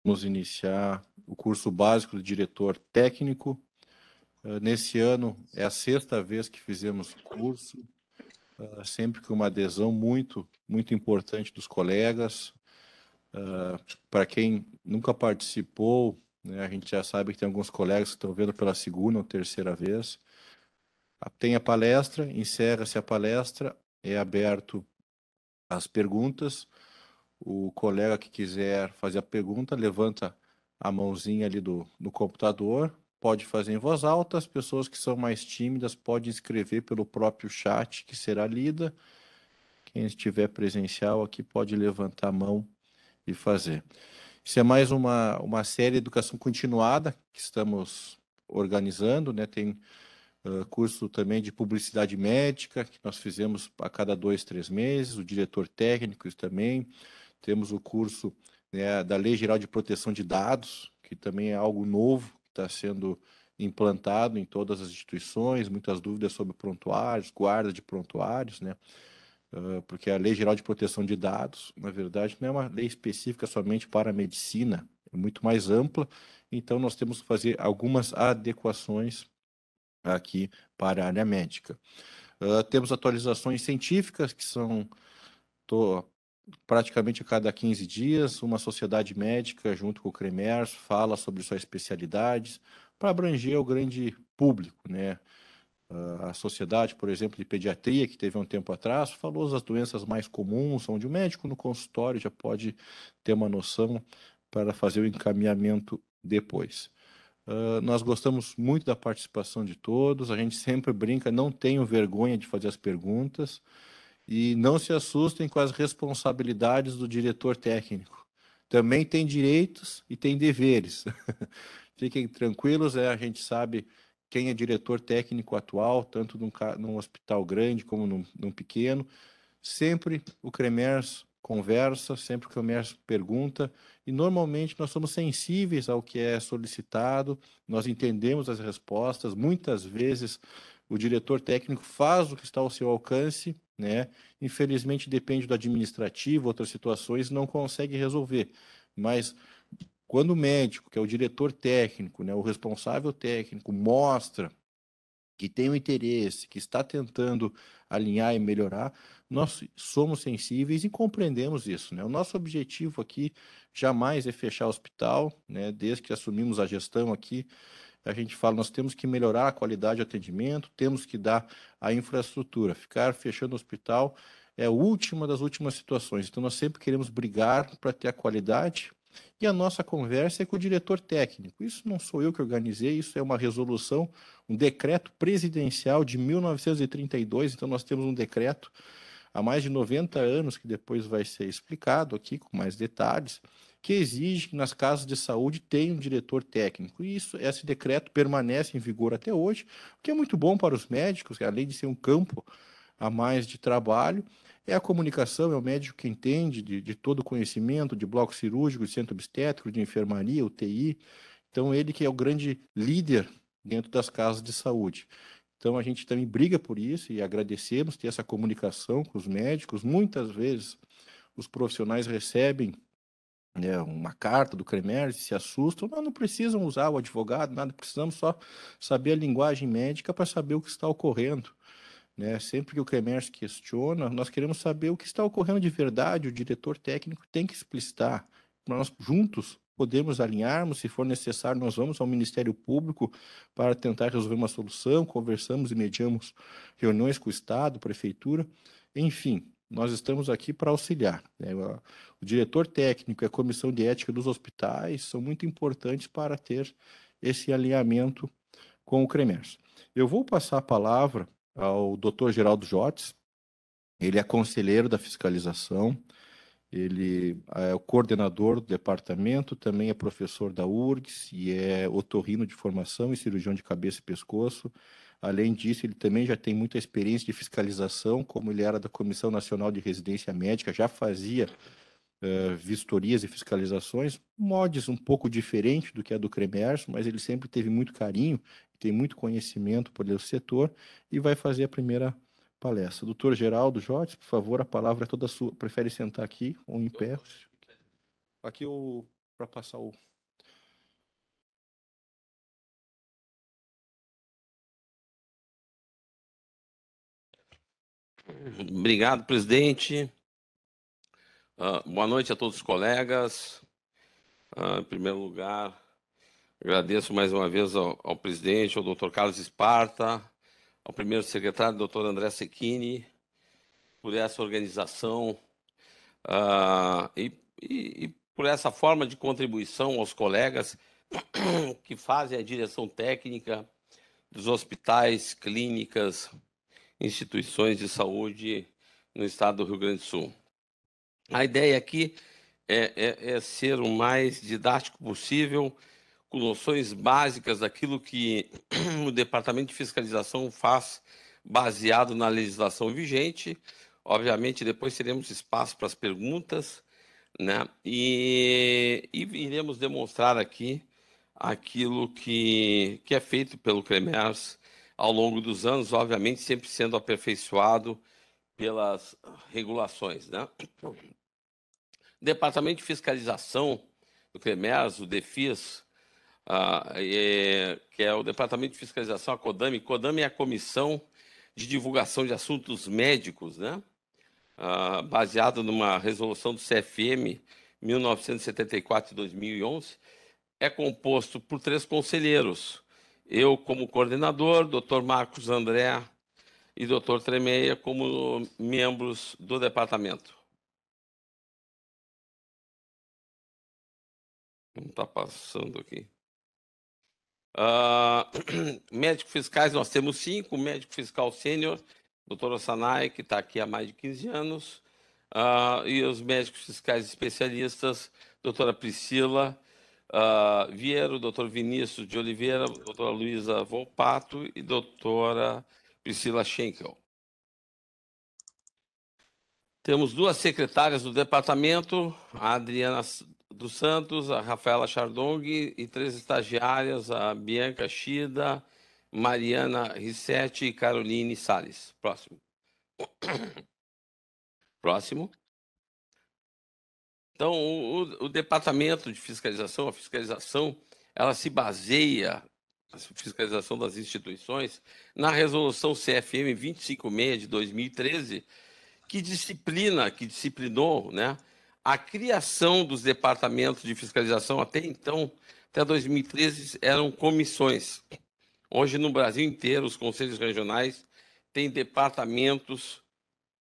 Vamos iniciar o curso básico de diretor técnico. Nesse ano é a 6ª vez que fizemos o curso, sempre com uma adesão muito importante dos colegas. Para quem nunca participou, né, a gente já sabe que tem alguns colegas que estão vendo pela 2ª ou 3ª vez. Tem a palestra, encerra-se a palestra, é aberto as perguntas. O colega que quiser fazer a pergunta, levanta a mãozinha ali no computador, pode fazer em voz alta. As pessoas que são mais tímidas podem escrever pelo próprio chat, que será lida. Quem estiver presencial aqui pode levantar a mão e fazer. Isso é mais uma série de educação continuada que estamos organizando, né? Tem curso também de publicidade médica, que nós fizemos a cada 2, 3 meses, o diretor técnico isso também. Temos o curso, né, da Lei Geral de Proteção de Dados, que também é algo novo, que está sendo implantado em todas as instituições, muitas dúvidas sobre prontuários, guarda de prontuários, né? Porque a Lei Geral de Proteção de Dados, na verdade, não é uma lei específica somente para a medicina, é muito mais ampla, então nós temos que fazer algumas adequações aqui para a área médica. Temos atualizações científicas, que são praticamente a cada 15 dias, uma sociedade médica, junto com o CREMERS, fala sobre suas especialidades, para abranger o grande público, né? A sociedade, por exemplo, de pediatria, que teve um tempo atrás, falou das doenças mais comuns, onde o médico no consultório já pode ter uma noção para fazer o encaminhamento depois. Nós gostamos muito da participação de todos, a gente sempre brinca, não tenho vergonha de fazer as perguntas, e não se assustem com as responsabilidades do diretor técnico. Também tem direitos e tem deveres. Fiquem tranquilos, a gente sabe quem é diretor técnico atual, tanto num hospital grande como num pequeno. Sempre o CREMERS conversa, sempre o CREMERS pergunta, e normalmente nós somos sensíveis ao que é solicitado, nós entendemos as respostas, muitas vezes o diretor técnico faz o que está ao seu alcance, né? Infelizmente depende do administrativo, outras situações não consegue resolver, mas quando o médico, que é o diretor técnico, né, o responsável técnico, mostra que tem um interesse, que está tentando alinhar e melhorar, nós somos sensíveis e compreendemos isso, né? O nosso objetivo aqui jamais é fechar o hospital, né? Desde que assumimos a gestão aqui, a gente fala, nós temos que melhorar a qualidade de atendimento, temos que dar a infraestrutura. Ficar fechando o hospital é a última das últimas situações. Então, nós sempre queremos brigar para ter a qualidade, e a nossa conversa é com o diretor técnico. Isso não sou eu que organizei, isso é uma resolução, um decreto presidencial de 1932. Então, nós temos um decreto há mais de 90 anos, que depois vai ser explicado aqui com mais detalhes, que exige que nas casas de saúde tenha um diretor técnico. E esse decreto permanece em vigor até hoje, o que é muito bom para os médicos, além de ser um campo a mais de trabalho, é a comunicação, é o médico que entende de todo o conhecimento de bloco cirúrgico, de centro obstétrico, de enfermaria, UTI. Então, ele que é o grande líder dentro das casas de saúde. Então, a gente também briga por isso e agradecemos ter essa comunicação com os médicos. Muitas vezes, os profissionais recebem, né, uma carta do CREMERS e se assustam. Não precisam usar o advogado, nada, precisamos só saber a linguagem médica para saber o que está ocorrendo, né? Sempre que o CREMERS questiona, nós queremos saber o que está ocorrendo de verdade, o diretor técnico tem que explicitar. Nós juntos podemos alinharmos, se for necessário, nós vamos ao Ministério Público para tentar resolver uma solução, conversamos e mediamos reuniões com o Estado, Prefeitura, enfim, nós estamos aqui para auxiliar, né? O diretor técnico e a comissão de ética dos hospitais são muito importantes para ter esse alinhamento com o CREMERS. Eu vou passar a palavra ao Dr. Geraldo Jotes. Ele é conselheiro da fiscalização, ele é o coordenador do departamento, também é professor da URGS e é otorrino de formação e cirurgião de cabeça e pescoço. Além disso, ele também já tem muita experiência de fiscalização, como ele era da Comissão Nacional de Residência Médica, já fazia vistorias e fiscalizações, modos um pouco diferente do que a do CREMERS, mas ele sempre teve muito carinho, tem muito conhecimento por o setor e vai fazer a primeira palestra. Doutor Geraldo Jotes, por favor, a palavra é toda sua. Prefere sentar aqui ou em pé? Aqui o para passar o... Obrigado, presidente. Boa noite a todos os colegas. Em primeiro lugar, agradeço mais uma vez ao presidente, ao doutor Carlos Esparta, ao primeiro secretário, doutor André Secchini, por essa organização e por essa forma de contribuição aos colegas que fazem a direção técnica dos hospitais, clínicas, instituições de saúde no estado do Rio Grande do Sul. A ideia aqui é ser o mais didático possível, com noções básicas daquilo que o Departamento de Fiscalização faz, baseado na legislação vigente. Obviamente, depois teremos espaço para as perguntas, né? E iremos demonstrar aqui aquilo que é feito pelo CREMERS ao longo dos anos, obviamente sempre sendo aperfeiçoado pelas regulações, né? O Departamento de Fiscalização do CREMERS, o DEFIS, que é o Departamento de Fiscalização, a CODAMI. CODAMI é a Comissão de Divulgação de Assuntos Médicos, né? Baseado numa resolução do CFM 1974 de 2011, é composto por 3 conselheiros. Eu como coordenador, Dr. Marcos André e Dr. Tremeia como membros do departamento. Não está passando aqui. Médicos fiscais, nós temos 5. Médico fiscal sênior, doutor Ossanay, que está aqui há mais de 15 anos. E os médicos fiscais especialistas, doutora Priscila Vieira, doutor Vinícius de Oliveira, doutora Luísa Volpato e doutora Priscila Schenkel. Temos 2 secretárias do departamento, a Adriana dos Santos, a Rafaela Chardong e 3 estagiárias, a Bianca Shida, Mariana Rissetti e Caroline Salles. Próximo. Então, o Departamento de Fiscalização, a fiscalização, ela se baseia, a fiscalização das instituições, na resolução CFM 256 de 2013, que disciplinou, né, a criação dos departamentos de fiscalização. Até então, até 2013, eram comissões. Hoje, no Brasil inteiro, os conselhos regionais têm departamentos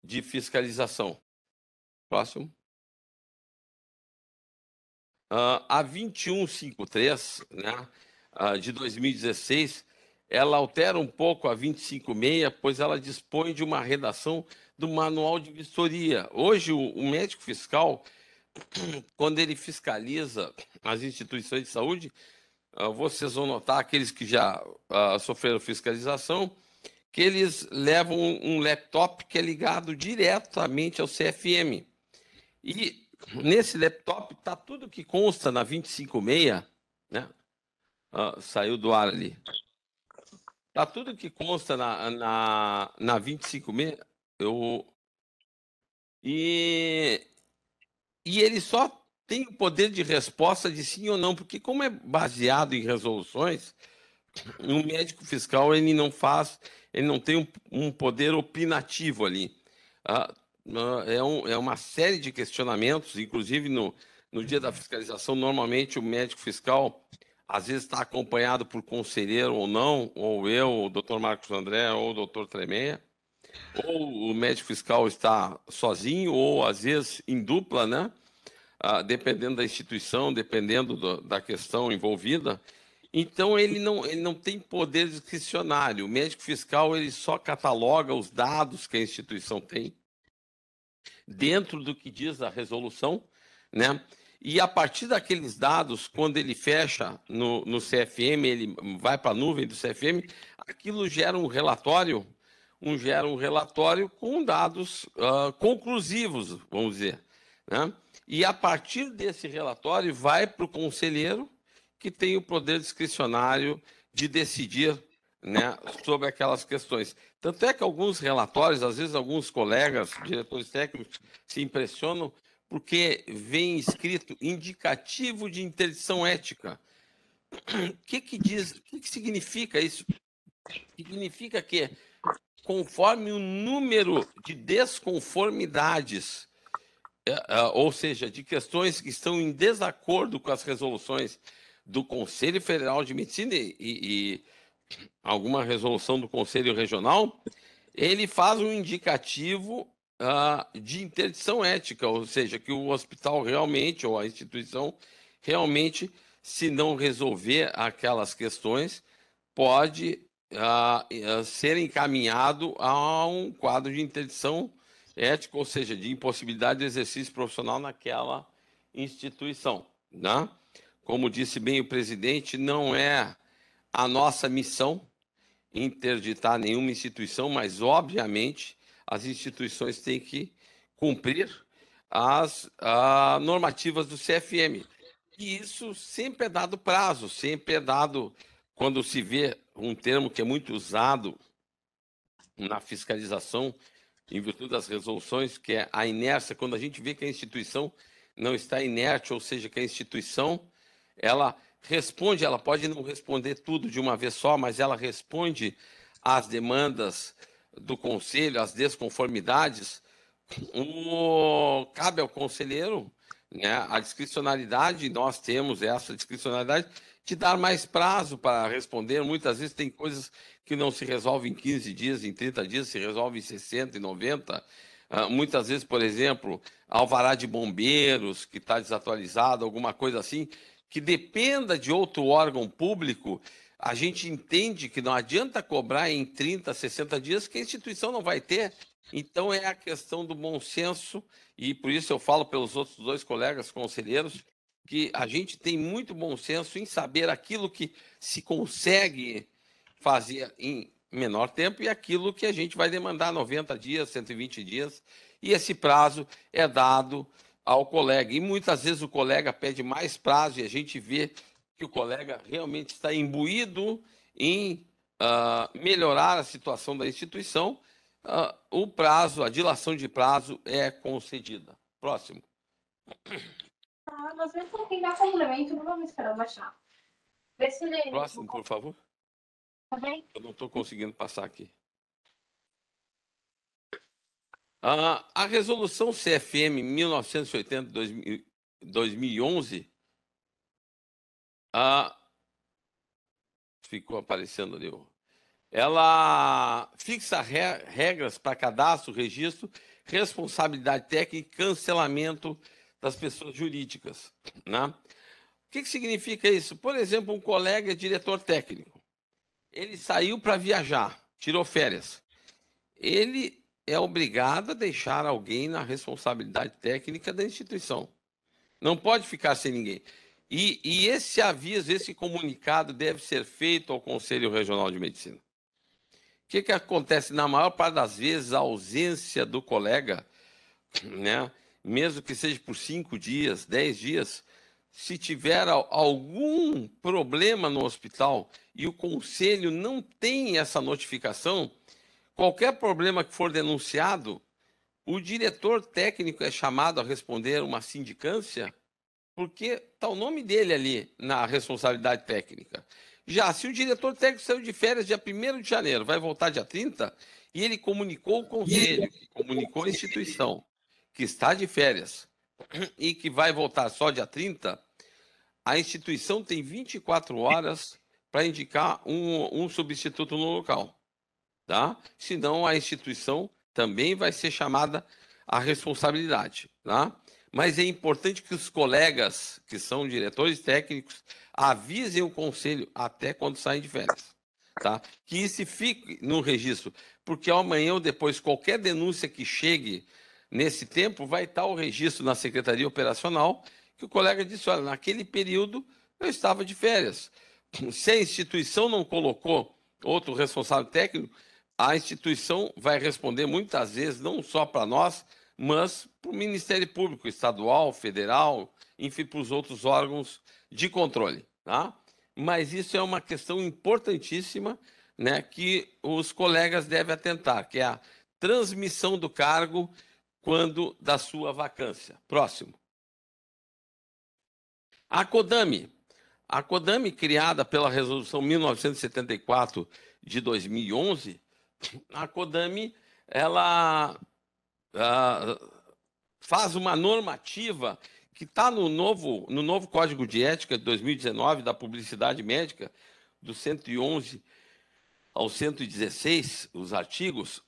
de fiscalização. Próximo. A 2153, né, de 2016, ela altera um pouco a 256, pois ela dispõe de uma redação do manual de vistoria. Hoje, o médico fiscal, quando ele fiscaliza as instituições de saúde, vocês vão notar, aqueles que já sofreram fiscalização, que eles levam um laptop que é ligado diretamente ao CFM. E nesse laptop está tudo que consta na 256, né? Saiu do ar ali. Está tudo que consta na 256. E ele só tem o poder de resposta de sim ou não, porque como é baseado em resoluções, o médico fiscal ele não tem um poder opinativo ali. É uma série de questionamentos, inclusive no dia da fiscalização, normalmente o médico fiscal às vezes está acompanhado por conselheiro ou não, ou eu, o doutor Marcos André, ou o doutor Tremeia, ou o médico fiscal está sozinho, ou às vezes em dupla, né? Dependendo da instituição, dependendo da questão envolvida. Então, ele não tem poder discricionário. O médico fiscal ele só cataloga os dados que a instituição tem, dentro do que diz a resolução, né? E a partir daqueles dados, quando ele fecha no CFM, ele vai para a nuvem do CFM, aquilo gera um relatório com dados conclusivos, vamos dizer, né? E a partir desse relatório vai para o conselheiro, que tem o poder discricionário de decidir, né, sobre aquelas questões. Tanto é que alguns relatórios, às vezes alguns colegas, diretores técnicos, se impressionam, porque vem escrito indicativo de interdição ética. O que diz? O que significa isso? Significa que, conforme o número de desconformidades, ou seja, de questões que estão em desacordo com as resoluções do Conselho Federal de Medicina e alguma resolução do Conselho Regional, ele faz um indicativo de interdição ética, ou seja, que o hospital realmente, ou a instituição realmente, se não resolver aquelas questões, pode ser encaminhado a um quadro de interdição ética, ou seja, de impossibilidade de exercício profissional naquela instituição, né? Como disse bem o presidente, não é a nossa missão interditar nenhuma instituição, mas, obviamente, as instituições têm que cumprir as normativas do CFM. E isso sempre é dado prazo, sempre é dado, quando se vê um termo que é muito usado na fiscalização, em virtude das resoluções, que é a inércia, quando a gente vê que a instituição não está inerte, ou seja, que a instituição, ela responde, ela pode não responder tudo de uma vez só, mas ela responde às demandas do conselho, às desconformidades, cabe ao conselheiro, né, a discricionalidade, nós temos essa discricionalidade, de dar mais prazo para responder. Muitas vezes tem coisas que não se resolvem em 15 dias, em 30 dias, se resolve em 60, em 90. Muitas vezes, por exemplo, alvará de bombeiros, que está desatualizado, alguma coisa assim, que dependa de outro órgão público, a gente entende que não adianta cobrar em 30, 60 dias, que a instituição não vai ter. Então, é a questão do bom senso, e por isso eu falo pelos outros dois colegas conselheiros, que a gente tem muito bom senso em saber aquilo que se consegue fazer em menor tempo e aquilo que a gente vai demandar 90 dias, 120 dias, e esse prazo é dado ao colega. E muitas vezes o colega pede mais prazo e a gente vê que o colega realmente está imbuído em melhorar a situação da instituição. O prazo, a dilação de prazo é concedida. Próximo. Mas mesmo quem dá complemento, não vamos esperar baixar. Vê se ele... Próximo, por favor. Tá bem? Eu não estou conseguindo passar aqui. A resolução CFM 1980-2011 ficou aparecendo ali. Ela fixa regras para cadastro, registro, responsabilidade técnica e cancelamento das pessoas jurídicas, né? O que significa isso? Por exemplo, um colega é diretor técnico. Ele saiu para viajar, tirou férias. Ele é obrigado a deixar alguém na responsabilidade técnica da instituição. Não pode ficar sem ninguém. E esse aviso, esse comunicado deve ser feito ao Conselho Regional de Medicina. O que acontece? Na maior parte das vezes, a ausência do colega, né, mesmo que seja por 5 dias, 10 dias, se tiver algum problema no hospital e o conselho não tem essa notificação, qualquer problema que for denunciado, o diretor técnico é chamado a responder uma sindicância, porque está o nome dele ali na responsabilidade técnica. Já se o diretor técnico saiu de férias dia 1º de janeiro, vai voltar dia 30, e ele comunicou o conselho, comunicou a instituição, que está de férias e que vai voltar só dia 30, a instituição tem 24 horas para indicar um substituto no local, tá? Senão a instituição também vai ser chamada à responsabilidade, tá? Mas é importante que os colegas, que são diretores técnicos, avisem o conselho até quando saem de férias, tá? Que isso fique no registro, porque amanhã ou depois, qualquer denúncia que chegue nesse tempo, vai estar o registro na Secretaria Operacional, que o colega disse, olha, naquele período eu estava de férias. Se a instituição não colocou outro responsável técnico, a instituição vai responder muitas vezes, não só para nós, mas para o Ministério Público Estadual, Federal, enfim, para os outros órgãos de controle, tá? Mas isso é uma questão importantíssima, né, que os colegas devem atentar, que é a transmissão do cargo quando da sua vacância. Próximo. A CODAMI. A CODAMI, criada pela Resolução 1974 de 2011, a CODAMI ela faz uma normativa que está no novo Código de Ética de 2019 da Publicidade Médica, do 111 ao 116, os artigos,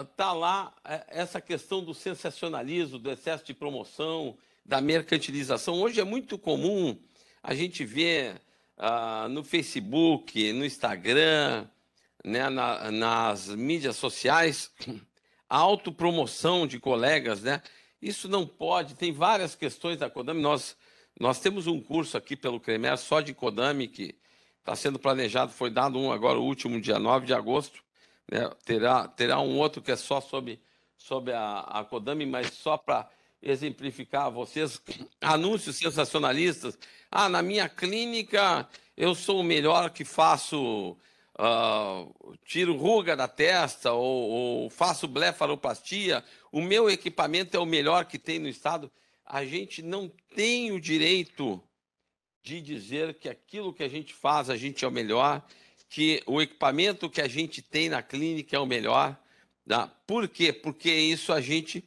está lá essa questão do sensacionalismo, do excesso de promoção, da mercantilização. Hoje é muito comum a gente ver no Facebook, no Instagram, né, nas mídias sociais, a autopromoção de colegas, né? Isso não pode, tem várias questões da CODAMI. Nós temos um curso aqui pelo CREMER só de CODAMI, que está sendo planejado, foi dado um agora, o último, dia 9 de agosto. Né? Terá um outro que é só sobre a CODAMI, mas só para exemplificar a vocês, anúncios sensacionalistas. Na minha clínica eu sou o melhor que faço, tiro ruga da testa ou faço blefaroplastia, o meu equipamento é o melhor que tem no estado. A gente não tem o direito de dizer que aquilo que a gente faz, a gente é o melhor, que o equipamento que a gente tem na clínica é o melhor. Tá? Por quê? Porque isso a gente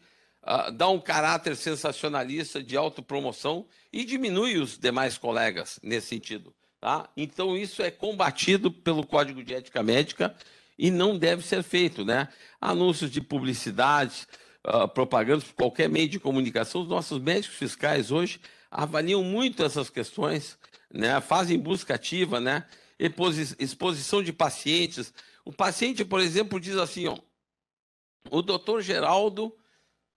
dá um caráter sensacionalista de autopromoção e diminui os demais colegas nesse sentido. Tá? Então, isso é combatido pelo Código de Ética Médica e não deve ser feito. Né? Anúncios de publicidade, propagandas por qualquer meio de comunicação, os nossos médicos fiscais hoje avaliam muito essas questões, né? Fazem busca ativa, né? Exposição de pacientes. O paciente, por exemplo, diz assim, o doutor Geraldo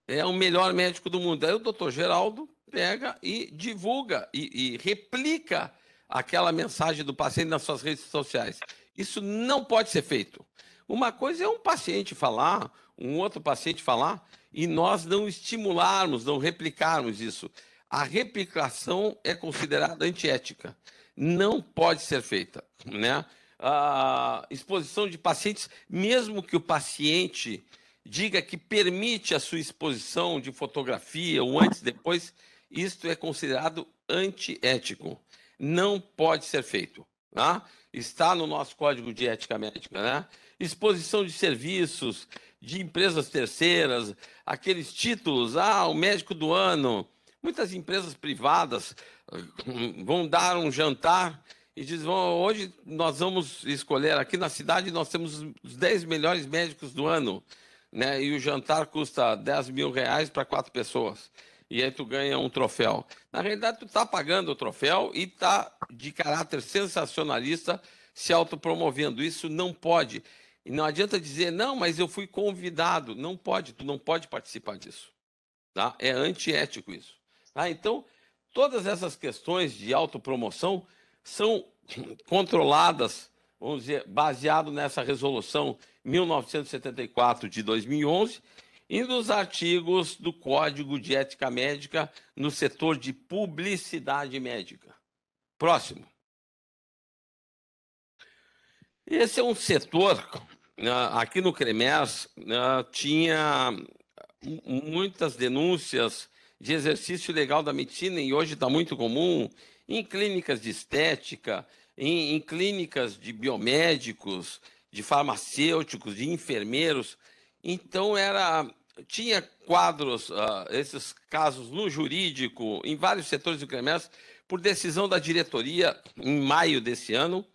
é o melhor médico do mundo. Aí o doutor Geraldo pega e divulga e replica aquela mensagem do paciente nas suas redes sociais. Isso não pode ser feito. Uma coisa é um paciente falar, um outro paciente falar, e nós não estimularmos, não replicarmos isso. A replicação é considerada antiética. Não pode ser feita. Né? A exposição de pacientes, mesmo que o paciente diga que permite a sua exposição de fotografia, ou antes e depois, isto é considerado antiético. Não pode ser feito. Tá? Está no nosso Código de Ética Médica. Né? Exposição de serviços, de empresas terceiras, aqueles títulos, o médico do ano. Muitas empresas privadas vão dar um jantar e dizem, hoje nós vamos escolher, aqui na cidade nós temos os 10 melhores médicos do ano, né? E o jantar custa R$10.000 para 4 pessoas. E aí tu ganha um troféu. Na realidade, tu está pagando o troféu e está de caráter sensacionalista se autopromovendo. Isso não pode. E não adianta dizer, não, mas eu fui convidado. Não pode, tu não pode participar disso. Tá? É antiético isso. Tá? Então, todas essas questões de autopromoção são controladas, vamos dizer, baseado nessa resolução 1974 de 2011 e nos artigos do Código de Ética Médica no setor de publicidade médica. Próximo. Esse é um setor, aqui no CREMERS, tinha muitas denúncias de exercício ilegal da medicina, e hoje está muito comum, em clínicas de estética, em clínicas de biomédicos, de farmacêuticos, de enfermeiros. Então, tinha quadros, esses casos no jurídico, em vários setores do CREMERS, por decisão da diretoria, em maio desse ano,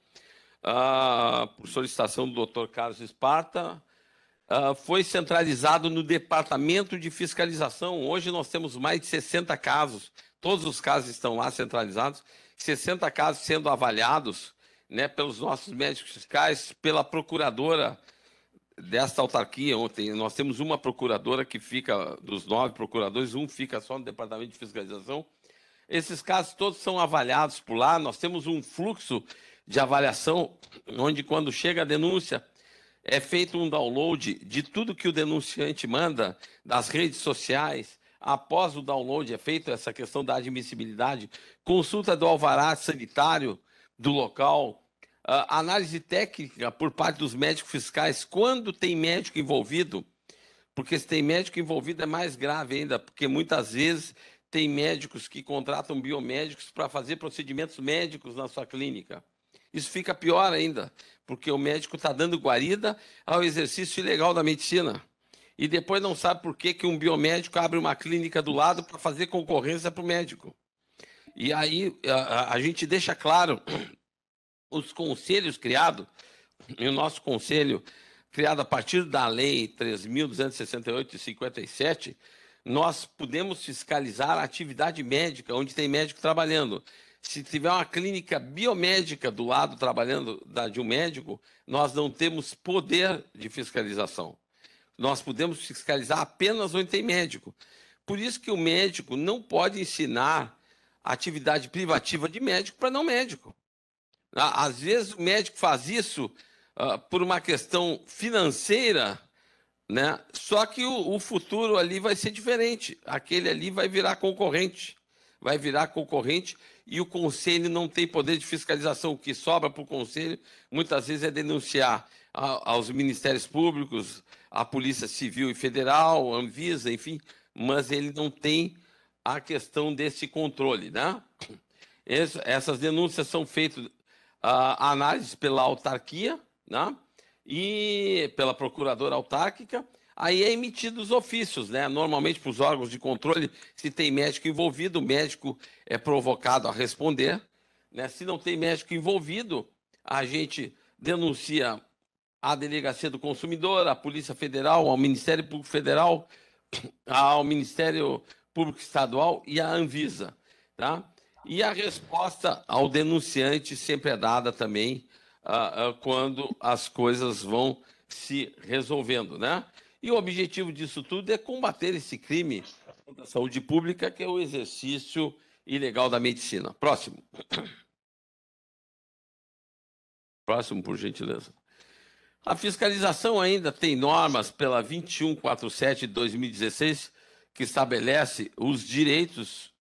por solicitação do Dr. Carlos Esparta, foi centralizado no Departamento de Fiscalização. Hoje nós temos mais de 60 casos, todos os casos estão lá centralizados, 60 casos sendo avaliados, né, pelos nossos médicos fiscais, pela procuradora desta autarquia. Ontem nós temos uma procuradora que fica, dos 9 procuradores, um fica só no Departamento de Fiscalização. Esses casos todos são avaliados por lá. Nós temos um fluxo de avaliação, onde quando chega a denúncia, é feito um download de tudo que o denunciante manda das redes sociais. Após o download é feita essa questão da admissibilidade, consulta do alvará sanitário do local, análise técnica por parte dos médicos fiscais. Quando tem médico envolvido, porque se tem médico envolvido é mais grave ainda, porque muitas vezes tem médicos que contratam biomédicos para fazer procedimentos médicos na sua clínica. Isso fica pior ainda, porque o médico está dando guarida ao exercício ilegal da medicina. E depois não sabe por que um biomédico abre uma clínica do lado para fazer concorrência para o médico. E aí a gente deixa claro, os conselhos criados, e o nosso conselho, criado a partir da Lei 3.268 de 57, nós podemos fiscalizar a atividade médica, onde tem médico trabalhando. Se tiver uma clínica biomédica do lado trabalhando de um médico, nós não temos poder de fiscalização. Nós podemos fiscalizar apenas onde tem médico. Por isso que o médico não pode ensinar atividade privativa de médico para não médico. Às vezes o médico faz isso por uma questão financeira, né? Só que o futuro ali vai ser diferente. Aquele ali vai virar concorrente. Vai virar concorrente e o conselho não tem poder de fiscalização. O que sobra para o conselho, muitas vezes, é denunciar aos ministérios públicos, à Polícia Civil e Federal, a Anvisa, enfim, mas ele não tem a questão desse controle, né? Essas denúncias são feitas, análise pela autarquia, né? E pela procuradora autárquica, aí é emitido os ofícios, né? Normalmente para os órgãos de controle, se tem médico envolvido, o médico é provocado a responder, né? Se não tem médico envolvido, a gente denuncia à Delegacia do Consumidor, à Polícia Federal, ao Ministério Público Federal, ao Ministério Público Estadual e à Anvisa, tá? E a resposta ao denunciante sempre é dada também quando as coisas vão se resolvendo, né? E o objetivo disso tudo é combater esse crime contra a saúde pública, que é o exercício ilegal da medicina. Próximo. Próximo, por gentileza. A fiscalização ainda tem normas pela 2147 de 2016, que estabelece os direitos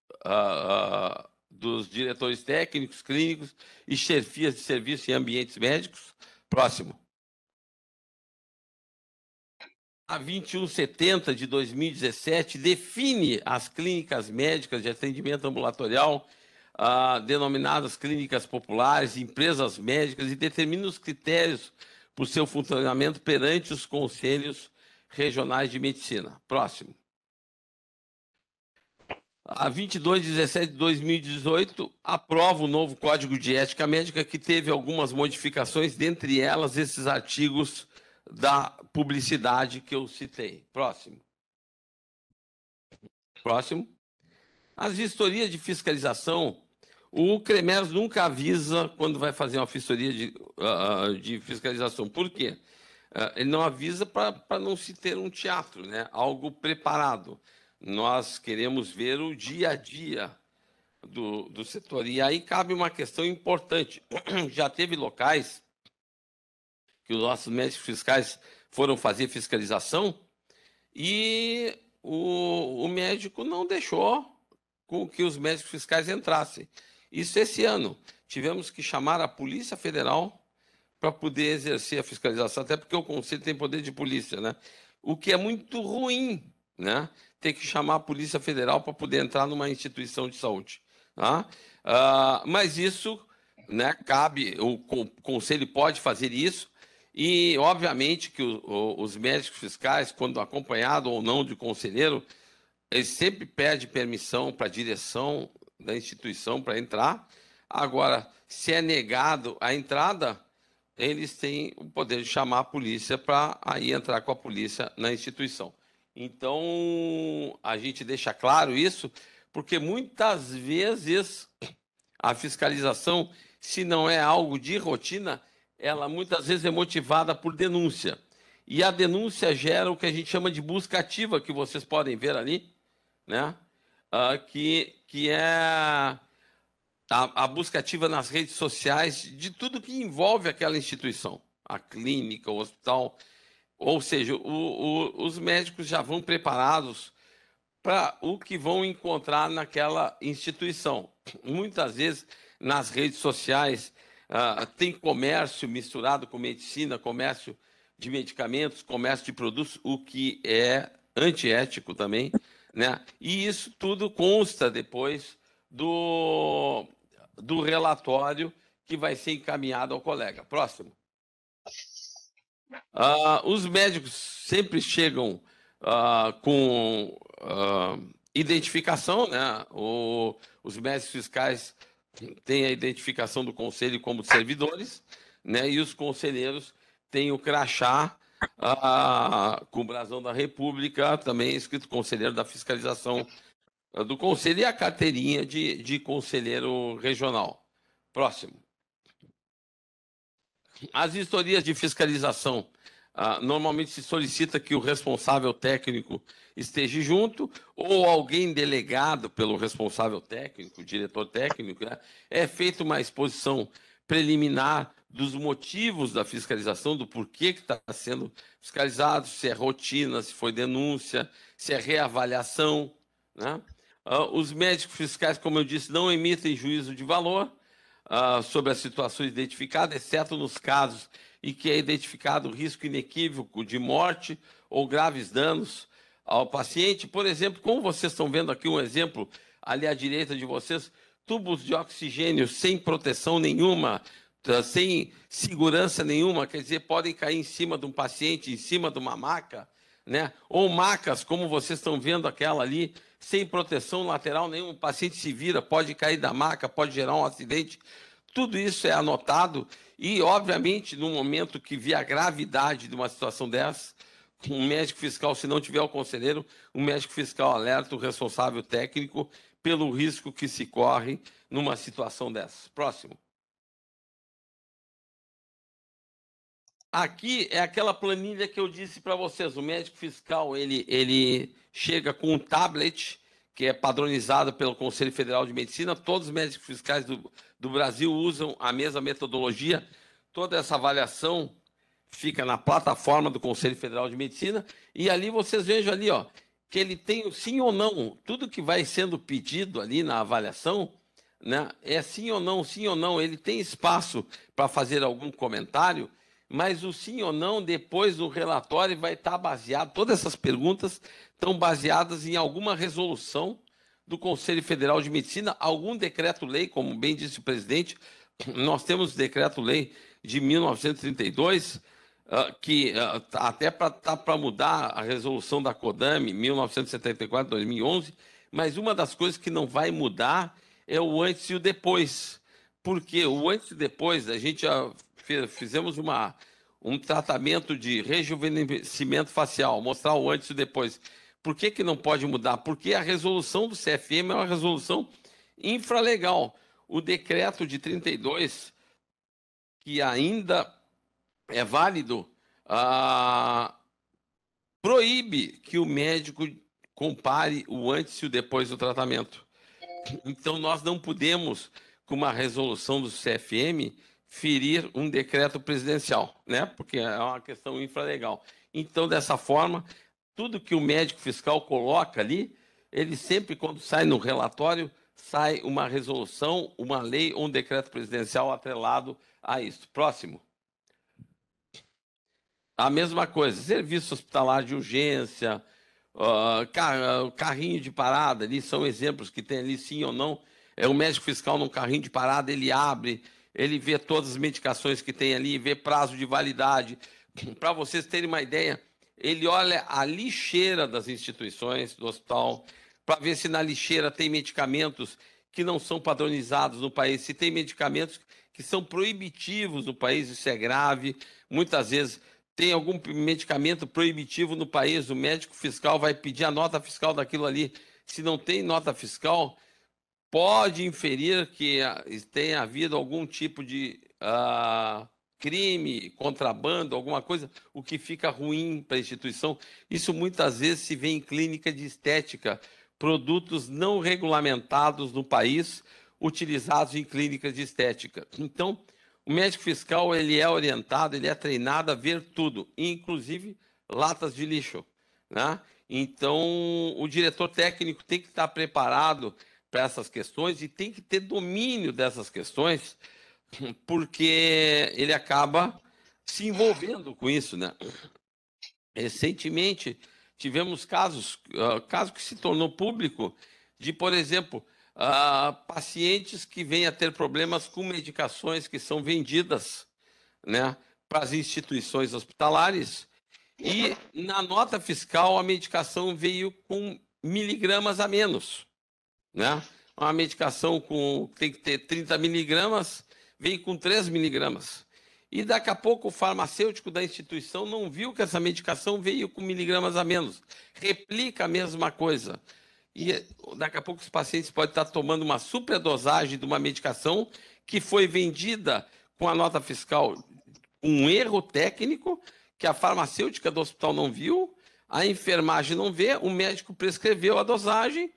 dos diretores técnicos, clínicos e chefias de serviço em ambientes médicos. Próximo. A 2170 de 2017 define as clínicas médicas de atendimento ambulatorial, denominadas clínicas populares, empresas médicas, e determina os critérios para o seu funcionamento perante os conselhos regionais de medicina. Próximo. A 2217 de 2018 aprova o novo Código de Ética Médica, que teve algumas modificações, dentre elas esses artigos da publicidade que eu citei. Próximo. Próximo. As vistorias de fiscalização, o CREMERS nunca avisa quando vai fazer uma vistoria de fiscalização. Por quê? Ele não avisa para não se ter um teatro, né? Algo preparado. Nós queremos ver o dia a dia do setor. E aí cabe uma questão importante. Já teve locais que os nossos médicos fiscais foram fazer fiscalização e o médico não deixou com que os médicos fiscais entrassem. Isso esse ano. Tivemos que chamar a Polícia Federal para poder exercer a fiscalização, até porque o Conselho tem poder de polícia, né? O que é muito ruim, né? Ter que chamar a Polícia Federal para poder entrar numa instituição de saúde. Tá? Mas isso, né, cabe, o Conselho pode fazer isso, e, obviamente, que os médicos fiscais, quando acompanhado ou não de conselheiro, eles sempre pedem permissão para a direção da instituição para entrar. Agora, se é negado a entrada, eles têm o poder de chamar a polícia para aí entrar com a polícia na instituição. Então, a gente deixa claro isso, porque muitas vezes a fiscalização, se não é algo de rotina, ela muitas vezes é motivada por denúncia. E a denúncia gera o que a gente chama de busca ativa, que vocês podem ver ali, né? Que é a busca ativa nas redes sociais de tudo que envolve aquela instituição, a clínica, o hospital. Ou seja, os médicos já vão preparados para o que vão encontrar naquela instituição. Muitas vezes, nas redes sociais, tem comércio misturado com medicina, comércio de medicamentos, comércio de produtos, o que é antiético também, né? E isso tudo consta depois do relatório que vai ser encaminhado ao colega. Próximo. Os médicos sempre chegam com identificação, né? Os médicos fiscais têm a identificação do conselho como servidores, né? E os conselheiros têm o crachá com o brasão da República, também escrito conselheiro da fiscalização do conselho, e a carteirinha de conselheiro regional. Próximo. As vistorias de fiscalização, normalmente se solicita que o responsável técnico esteja junto ou alguém delegado pelo responsável técnico, diretor técnico, né? É feita uma exposição preliminar dos motivos da fiscalização, do porquê que está sendo fiscalizado, se é rotina, se foi denúncia, se é reavaliação, né? Os médicos fiscais, como eu disse, não emitem juízo de valor sobre as situações identificadas, exceto nos casos em que é identificado risco inequívoco de morte ou graves danos ao paciente. Por exemplo, como vocês estão vendo aqui um exemplo ali à direita de vocês, tubos de oxigênio sem proteção nenhuma, sem segurança nenhuma, quer dizer, podem cair em cima de um paciente, em cima de uma maca, né? Ou macas, como vocês estão vendo aquela ali, sem proteção lateral nenhuma, o paciente se vira, pode cair da maca, pode gerar um acidente. Tudo isso é anotado e, obviamente, no momento que vê a gravidade de uma situação dessa, um médico fiscal, se não tiver o conselheiro, o médico fiscal alerta o responsável técnico pelo risco que se corre numa situação dessa. Próximo. Aqui é aquela planilha que eu disse para vocês. O médico fiscal ele chega com um tablet que é padronizado pelo Conselho Federal de Medicina. Todos os médicos fiscais do Brasil usam a mesma metodologia. Toda essa avaliação fica na plataforma do Conselho Federal de Medicina. E ali vocês vejam ali, ó, que ele tem o sim ou não. Tudo que vai sendo pedido ali na avaliação, né, é sim ou não, sim ou não. Ele tem espaço para fazer algum comentário, mas o sim ou não, depois do relatório, vai estar baseado, todas essas perguntas estão baseadas em alguma resolução do Conselho Federal de Medicina, algum decreto-lei, como bem disse o presidente. Nós temos o decreto-lei de 1932, que até para mudar a resolução da CODAME, 1974-2011, mas uma das coisas que não vai mudar é o antes e o depois. Porque o antes e depois, a gente já fizemos um tratamento de rejuvenescimento facial, mostrar o antes e o depois. Por que não pode mudar? Porque a resolução do CFM é uma resolução infralegal. O decreto de 32, que ainda é válido, proíbe que o médico compare o antes e o depois do tratamento. Então, nós não podemos, com uma resolução do CFM, ferir um decreto presidencial, né? Porque é uma questão infralegal. Então, dessa forma, tudo que o médico fiscal coloca ali, ele sempre, quando sai no relatório, sai uma resolução, uma lei ou um decreto presidencial atrelado a isso. Próximo. A mesma coisa, serviço hospitalar de urgência, carrinho de parada, ali são exemplos que tem ali, sim ou não. É o médico fiscal num carrinho de parada, ele abre, ele vê todas as medicações que tem ali, vê prazo de validade. Para vocês terem uma ideia, ele olha a lixeira das instituições do hospital para ver se na lixeira tem medicamentos que não são padronizados no país, se tem medicamentos que são proibitivos no país, isso é grave. Muitas vezes tem algum medicamento proibitivo no país, o médico fiscal vai pedir a nota fiscal daquilo ali. Se não tem nota fiscal, pode inferir que tenha havido algum tipo de crime, contrabando, alguma coisa, o que fica ruim para a instituição. Isso muitas vezes se vê em clínica de estética, produtos não regulamentados no país, utilizados em clínicas de estética. Então, o médico fiscal ele é orientado, ele é treinado a ver tudo, inclusive latas de lixo, né? Então, o diretor técnico tem que estar preparado para essas questões e tem que ter domínio dessas questões, porque ele acaba se envolvendo com isso, né? Recentemente, tivemos caso que se tornou público de, por exemplo, pacientes que vêm a ter problemas com medicações que são vendidas, né, para as instituições hospitalares, e na nota fiscal a medicação veio com miligramas a menos, né? Uma medicação tem que ter 30 miligramas, veio com 3 miligramas. E daqui a pouco o farmacêutico da instituição não viu que essa medicação veio com miligramas a menos. Replica a mesma coisa. E daqui a pouco os pacientes podem estar tomando uma superdosagem de uma medicação que foi vendida com a nota fiscal, um erro técnico que a farmacêutica do hospital não viu, a enfermagem não vê, o médico prescreveu a dosagem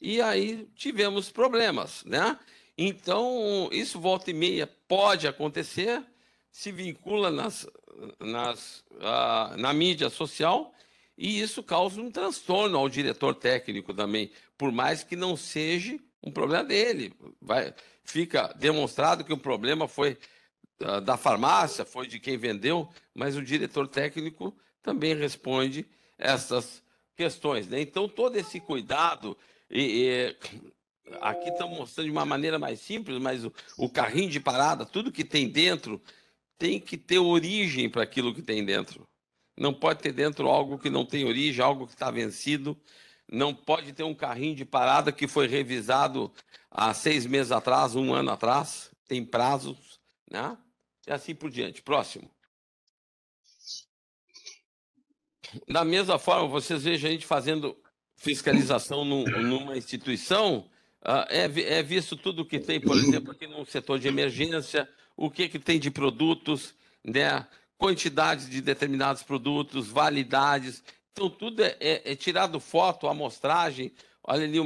e aí tivemos problemas, né? Então, isso volta e meia pode acontecer, se vincula na mídia social e isso causa um transtorno ao diretor técnico também, por mais que não seja um problema dele. Fica demonstrado que o problema foi da farmácia, foi de quem vendeu, mas o diretor técnico também responde essas questões, né? Então, todo esse cuidado, aqui estamos mostrando de uma maneira mais simples, mas o carrinho de parada, tudo que tem dentro, tem que ter origem para aquilo que tem dentro. Não pode ter dentro algo que não tem origem, algo que está vencido. Não pode ter um carrinho de parada que foi revisado há 6 meses atrás, 1 ano atrás. Tem prazos, né? E assim por diante. Próximo. Da mesma forma, vocês vejam a gente fazendo fiscalização numa instituição, é visto tudo que tem, por exemplo, aqui no setor de emergência, o que tem de produtos, né? Quantidade de determinados produtos, validades. Então, tudo é tirado foto, amostragem. Olha ali,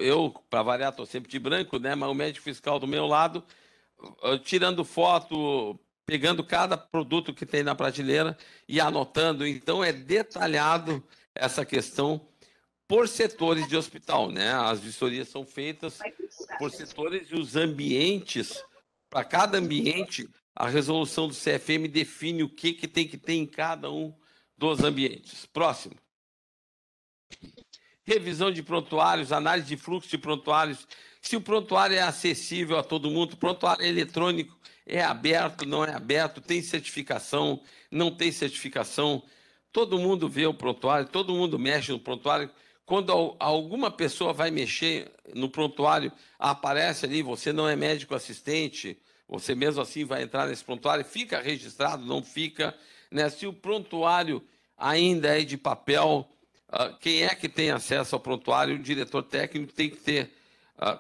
eu para variar, estou sempre de branco, né? Mas o médico fiscal do meu lado, tirando foto, pegando cada produto que tem na prateleira e anotando. Então, é detalhado essa questão por setores de hospital, né? As vistorias são feitas por setores e os ambientes, para cada ambiente, a resolução do CFM define o que tem que ter em cada um dos ambientes. Próximo. Revisão de prontuários, análise de fluxo de prontuários. Se o prontuário é acessível a todo mundo, o prontuário eletrônico é aberto, não é aberto, tem certificação, não tem certificação. Todo mundo vê o prontuário, todo mundo mexe no prontuário. Quando alguma pessoa vai mexer no prontuário, aparece ali, você não é médico assistente, você mesmo assim vai entrar nesse prontuário, fica registrado, não fica, né? Se o prontuário ainda é de papel, quem é que tem acesso ao prontuário? O diretor técnico tem que ter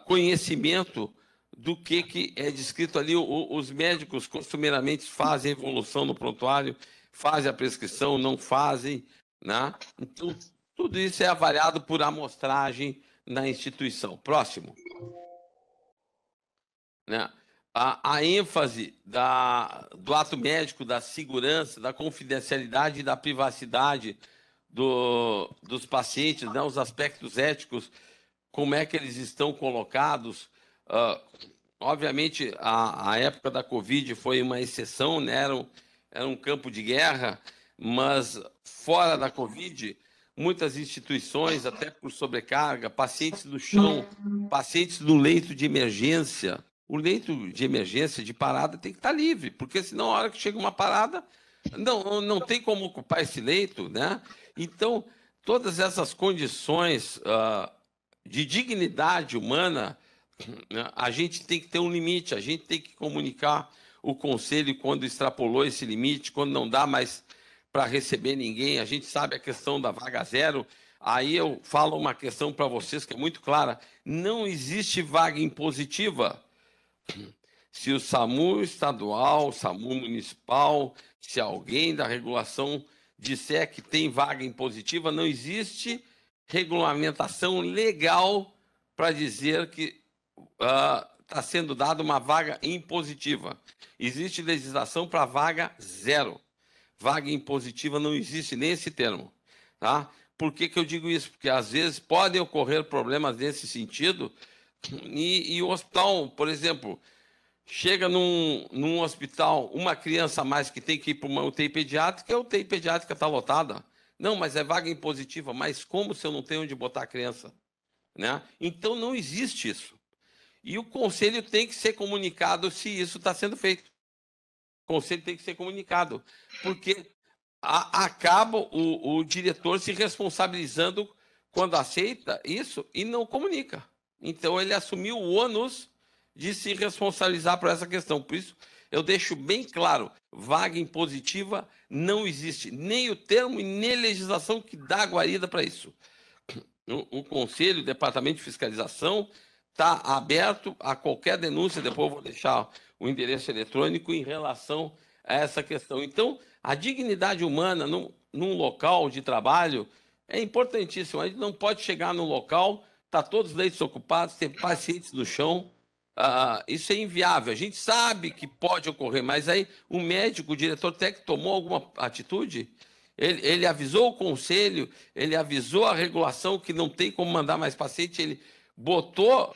conhecimento do que é descrito ali. Os médicos costumeiramente fazem evolução no prontuário, fazem a prescrição, não fazem, né? Então, tudo isso é avaliado por amostragem na instituição. Próximo. Né? A ênfase do ato médico, da segurança, da confidencialidade e da privacidade dos pacientes, né? Os aspectos éticos, como é que eles estão colocados. Obviamente, a época da Covid foi uma exceção, né? Era um campo de guerra, mas fora da Covid, muitas instituições, até por sobrecarga, pacientes no chão, pacientes no leito de emergência. O leito de emergência, de parada, tem que estar livre, porque senão, a hora que chega uma parada, não tem como ocupar esse leito, né? Então, todas essas condições de dignidade humana, né, a gente tem que ter um limite, a gente tem que comunicar o conselho quando extrapolou esse limite, quando não dá mais para receber ninguém. A gente sabe a questão da vaga zero. Aí eu falo uma questão para vocês que é muito clara: não existe vaga impositiva. Se o SAMU estadual, o SAMU municipal, se alguém da regulação disser que tem vaga impositiva, não existe regulamentação legal para dizer que está sendo dada uma vaga impositiva. Existe legislação para vaga zero. Vaga impositiva não existe nem esse termo. Tá? Por que eu digo isso? Porque às vezes podem ocorrer problemas nesse sentido e o hospital, por exemplo, chega num hospital, uma criança a mais que tem que ir para uma UTI pediátrica, a UTI pediátrica está lotada. Não, mas é vaga impositiva. Mas como se eu não tenho onde botar a criança? Né? Então, não existe isso. E o conselho tem que ser comunicado se isso está sendo feito. O conselho tem que ser comunicado, porque acaba o diretor se responsabilizando quando aceita isso e não comunica. Então, ele assumiu o ônus de se responsabilizar por essa questão. Por isso, eu deixo bem claro, vaga impositiva não existe, nem o termo e nem a legislação que dá guarida para isso. O Conselho, o Departamento de Fiscalização, está aberto a qualquer denúncia, depois eu vou deixar o endereço eletrônico em relação a essa questão. Então, a dignidade humana num local de trabalho é importantíssimo. A gente não pode chegar num local, tá todos os leitos ocupados, tem pacientes no chão. Isso é inviável. A gente sabe que pode ocorrer, mas aí o médico, o diretor técnico, tomou alguma atitude? Ele avisou o conselho, ele avisou a regulação que não tem como mandar mais paciente, ele botou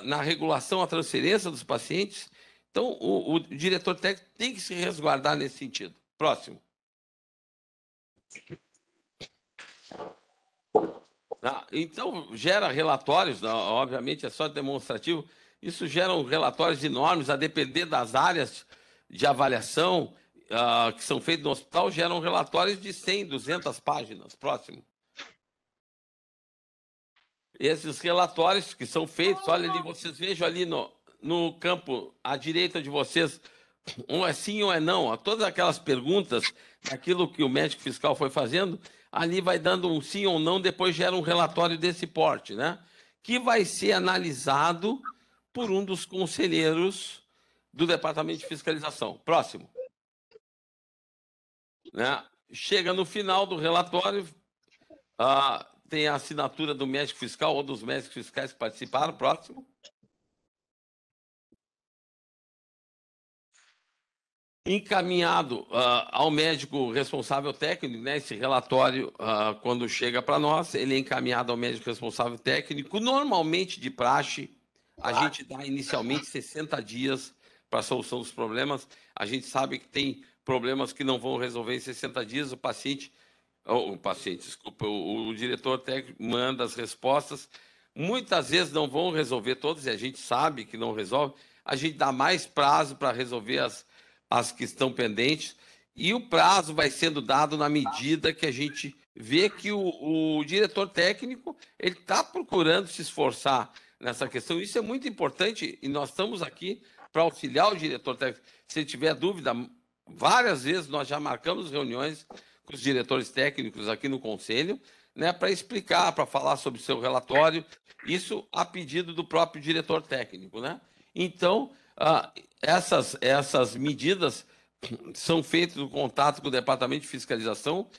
na regulação a transferência dos pacientes. Então, o diretor técnico tem que se resguardar nesse sentido. Próximo. Então, gera relatórios, obviamente é só demonstrativo, isso gera relatórios enormes, a depender das áreas de avaliação que são feitas no hospital, geram relatórios de 100, 200 páginas. Próximo. Esses relatórios que são feitos, olha ali, vocês vejam ali no campo à direita de vocês, um é sim ou é não. Todas aquelas perguntas, aquilo que o médico fiscal foi fazendo, ali vai dando um sim ou não, depois gera um relatório desse porte, né? Que vai ser analisado por um dos conselheiros do Departamento de Fiscalização. Próximo. Né? Chega no final do relatório, tem a assinatura do médico fiscal ou dos médicos fiscais que participaram. Próximo. Encaminhado ao médico responsável técnico, né? Esse relatório, quando chega para nós, ele é encaminhado ao médico responsável técnico. Normalmente, de praxe, a gente dá inicialmente 60 dias para a solução dos problemas. A gente sabe que tem problemas que não vão resolver em 60 dias. O diretor técnico manda as respostas. Muitas vezes não vão resolver todas, e a gente sabe que não resolve. A gente dá mais prazo para resolver as que estão pendentes, e o prazo vai sendo dado na medida que a gente vê que o diretor técnico ele está procurando se esforçar nessa questão. Isso é muito importante, e nós estamos aqui para auxiliar o diretor técnico. Se tiver dúvida, várias vezes nós já marcamos reuniões com os diretores técnicos aqui no Conselho, né, para explicar, para falar sobre o seu relatório, isso a pedido do próprio diretor técnico, né? Então, essas medidas são feitas no contato com o Departamento de Fiscalização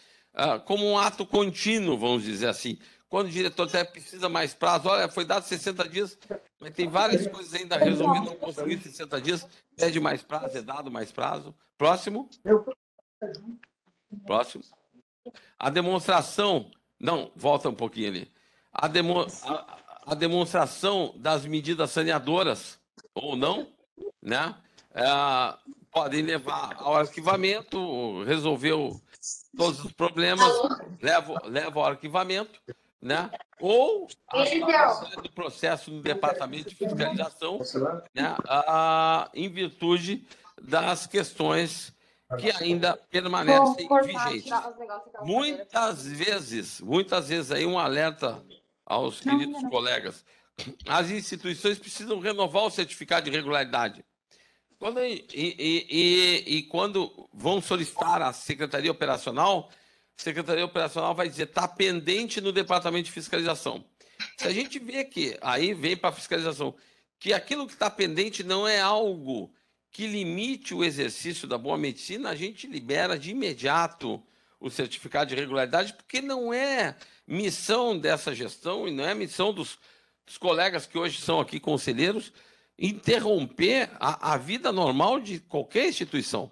como um ato contínuo, vamos dizer assim. Quando o diretor até precisa mais prazo, olha, foi dado 60 dias, mas tem várias coisas ainda a resolver, não consegui 60 dias, pede mais prazo, é dado mais prazo. Próximo. Próximo. A demonstração... Não, volta um pouquinho ali. A demonstração das medidas saneadoras, ou não, né? Podem levar ao arquivamento, resolveu todos os problemas, leva ao arquivamento, né? Ou do processo no Departamento de Fiscalização, né? Em virtude das questões que ainda permanecem vigentes. Muitas vezes aí um alerta aos queridos colegas, as instituições precisam renovar o certificado de regularidade. Quando vão solicitar a Secretaria Operacional, a Secretaria Operacional vai dizer está pendente no Departamento de Fiscalização. Se a gente vê que, aí vem para a fiscalização, que aquilo que está pendente não é algo que limite o exercício da boa medicina, a gente libera de imediato o certificado de regularidade, porque não é missão dessa gestão e não é missão dos colegas que hoje são aqui conselheiros interromper a vida normal de qualquer instituição.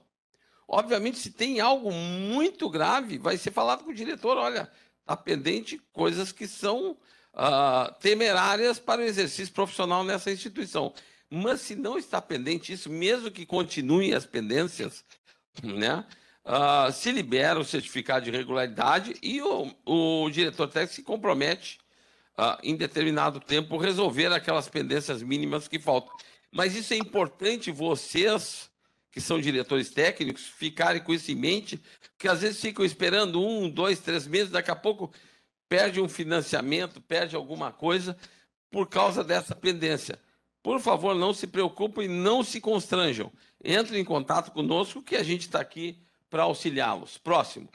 Obviamente, se tem algo muito grave, vai ser falado com o diretor, olha, está pendente coisas que são temerárias para o exercício profissional nessa instituição. Mas se não está pendente isso, mesmo que continuem as pendências, né, se libera o certificado de regularidade e o diretor técnico se compromete em determinado tempo resolver aquelas pendências mínimas que faltam. Mas isso é importante vocês, que são diretores técnicos, ficarem com isso em mente, porque às vezes ficam esperando 1, 2, 3 meses, daqui a pouco perde um financiamento, perde alguma coisa por causa dessa pendência. Por favor, não se preocupem e não se constranjam. Entrem em contato conosco que a gente está aqui para auxiliá-los. Próximo.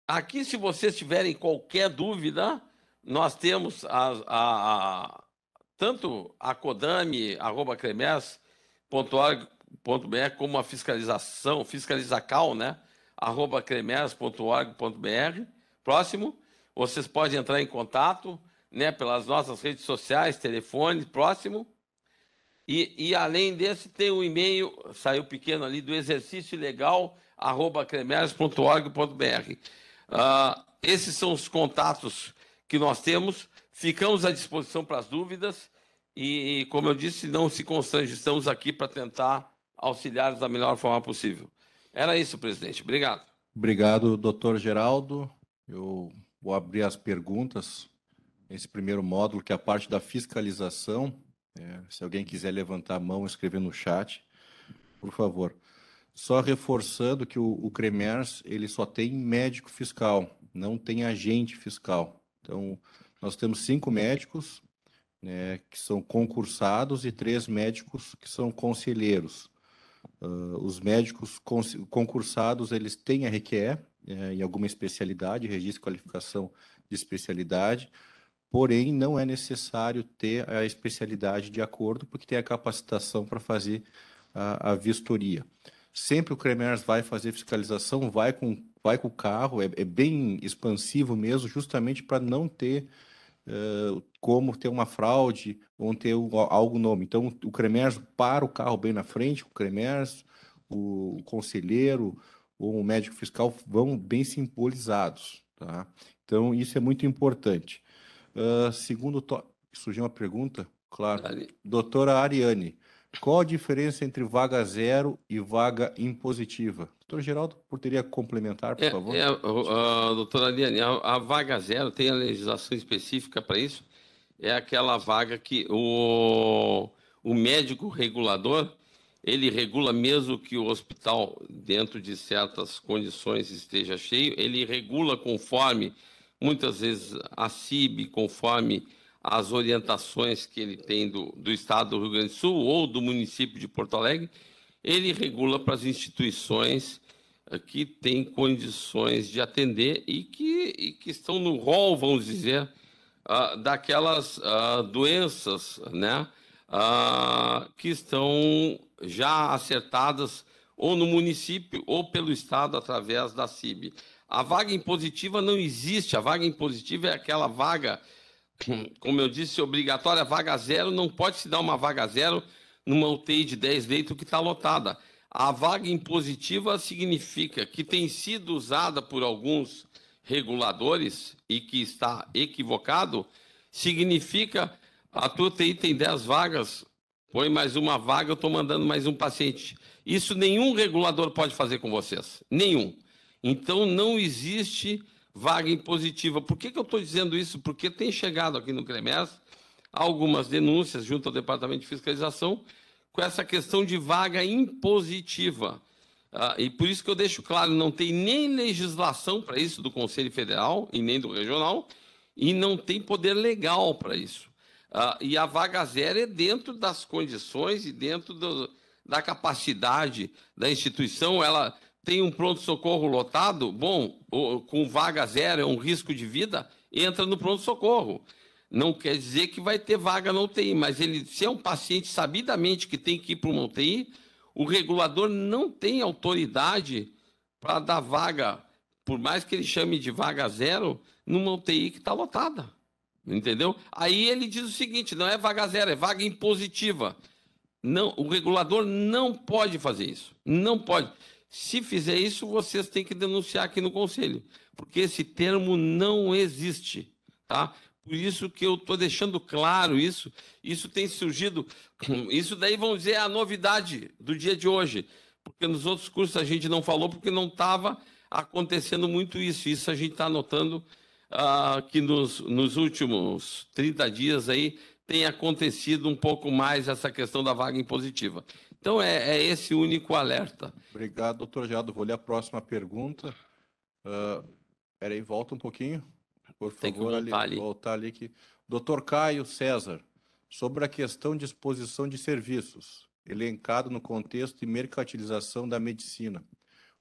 Aqui, se vocês tiverem qualquer dúvida, nós temos tanto a codame@cremers.org.br como a fiscalizacal, né? @cremers.org.br. Próximo. Vocês podem entrar em contato, né, pelas nossas redes sociais, telefone. Próximo. E além desse, tem um e-mail, saiu pequeno ali, do exercício legal, @cremers.org.br. Esses são os contatos que nós temos. Ficamos à disposição para as dúvidas e, como eu disse, não se constrange, estamos aqui para tentar auxiliá-los da melhor forma possível. Era isso, presidente. Obrigado. Obrigado, doutor Geraldo. Eu vou abrir as perguntas nesse primeiro módulo, que é a parte da fiscalização. Se alguém quiser levantar a mão e escrever no chat, por favor. Só reforçando que o CREMERS, ele só tem médico fiscal, não tem agente fiscal. Então, nós temos 5 médicos, né, que são concursados e 3 médicos que são conselheiros. Os médicos concursados, eles têm RQE em alguma especialidade, registro de qualificação de especialidade, porém, não é necessário ter a especialidade de acordo, porque tem a capacitação para fazer a vistoria. Sempre o CREMERS vai fazer fiscalização, vai com o carro, é bem expansivo mesmo, justamente para não ter como ter uma fraude ou ter algo novo. Então, o CREMERS para o carro bem na frente, o CREMERS, o conselheiro ou o médico fiscal vão bem simbolizados, tá? Então, isso é muito importante. Segundo, surgiu uma pergunta, claro. Doutora Ariane, qual a diferença entre vaga zero e vaga impositiva? Doutor Geraldo, poderia complementar, por favor? Doutora Ariane, a vaga zero tem a legislação específica para isso. É aquela vaga que o médico regulador, ele regula mesmo que o hospital, dentro de certas condições, esteja cheio, ele regula conforme, muitas vezes, a CIB, conforme as orientações que ele tem do Estado do Rio Grande do Sul ou do município de Porto Alegre, ele regula para as instituições que têm condições de atender e que estão no rol, vamos dizer, daquelas doenças, né, que estão já acertadas ou no município ou pelo Estado através da CIB. A vaga impositiva não existe. A vaga impositiva é aquela vaga, como eu disse, obrigatória. Vaga zero, não pode se dar uma vaga zero numa UTI de 10 leitos que está lotada. A vaga impositiva significa que tem sido usada por alguns reguladores e que está equivocado, significa a tua UTI tem 10 vagas, põe mais uma vaga, eu estou mandando mais um paciente. Isso nenhum regulador pode fazer com vocês, nenhum. Então, não existe vaga impositiva. Por que eu estou dizendo isso? Porque tem chegado aqui no CREMERS algumas denúncias junto ao Departamento de Fiscalização com essa questão de vaga impositiva. E por isso que eu deixo claro, não tem nem legislação para isso do Conselho Federal e nem do Regional, e não tem poder legal para isso. E a vaga zero é dentro das condições e dentro da capacidade da instituição. Ela tem um pronto-socorro lotado, bom, com vaga zero, é um risco de vida, entra no pronto-socorro. Não quer dizer que vai ter vaga na UTI, mas se é um paciente sabidamente que tem que ir para uma UTI, o regulador não tem autoridade para dar vaga, por mais que ele chame de vaga zero, numa UTI que está lotada. Entendeu? Aí ele diz o seguinte, não é vaga zero, é vaga impositiva. Não, o regulador não pode fazer isso. Não pode. Se fizer isso, vocês têm que denunciar aqui no Conselho, porque esse termo não existe, tá? Por isso que eu estou deixando claro isso. Isso tem surgido. Isso daí, vamos dizer, é a novidade do dia de hoje. Porque nos outros cursos a gente não falou, porque não estava acontecendo muito isso. Isso a gente está notando que nos últimos 30 dias aí tem acontecido um pouco mais essa questão da vaga impositiva. Então, é esse o único alerta. Obrigado, doutor Jado. Vou ler a próxima pergunta. Peraí, volta um pouquinho. Por Tem que favor, voltar ali. voltar ali que... Doutor Caio César, sobre a questão de exposição de serviços, elencado no contexto de mercantilização da medicina.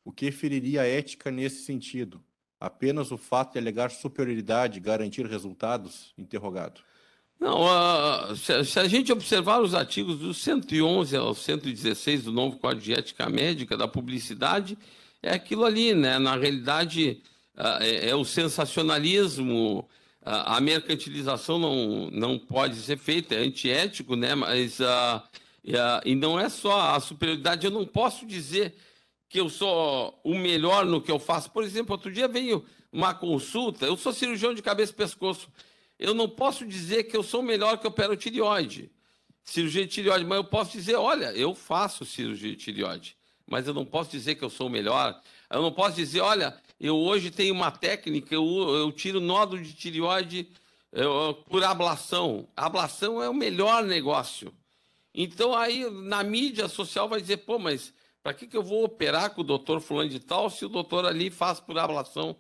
O que feriria a ética nesse sentido? Apenas o fato de alegar superioridade garantir resultados? Interrogado. Não, se a gente observar os artigos do 111 ao 116 do novo Código de Ética Médica da publicidade, é aquilo ali, né? Na realidade, é o sensacionalismo, a mercantilização não pode ser feita, é antiético, né? Mas e não é só a superioridade, eu não posso dizer que eu sou o melhor no que eu faço. Por exemplo, outro dia veio uma consulta, eu sou cirurgião de cabeça e pescoço. Eu não posso dizer que eu sou o melhor que opero tireoide, cirurgia de tireoide, mas eu posso dizer, olha, eu faço cirurgia de tireoide, mas eu não posso dizer que eu sou o melhor. Eu não posso dizer, olha, eu hoje tenho uma técnica, eu tiro nódulo de tireoide por ablação. A ablação é o melhor negócio. Então, aí, na mídia social vai dizer, pô, mas para que eu vou operar com o doutor fulano de tal se o doutor ali faz por ablação?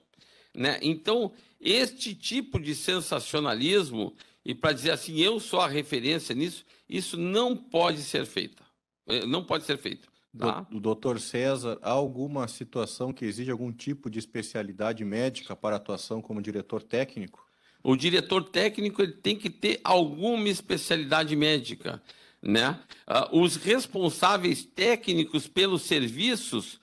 Né? Então, este tipo de sensacionalismo, e para dizer assim, eu sou a referência nisso, isso não pode ser feito. Não pode ser feito. Tá? Do doutor César, há alguma situação que exige algum tipo de especialidade médica para atuação como diretor técnico? O diretor técnico ele tem que ter alguma especialidade médica. Né? Os responsáveis técnicos pelos serviços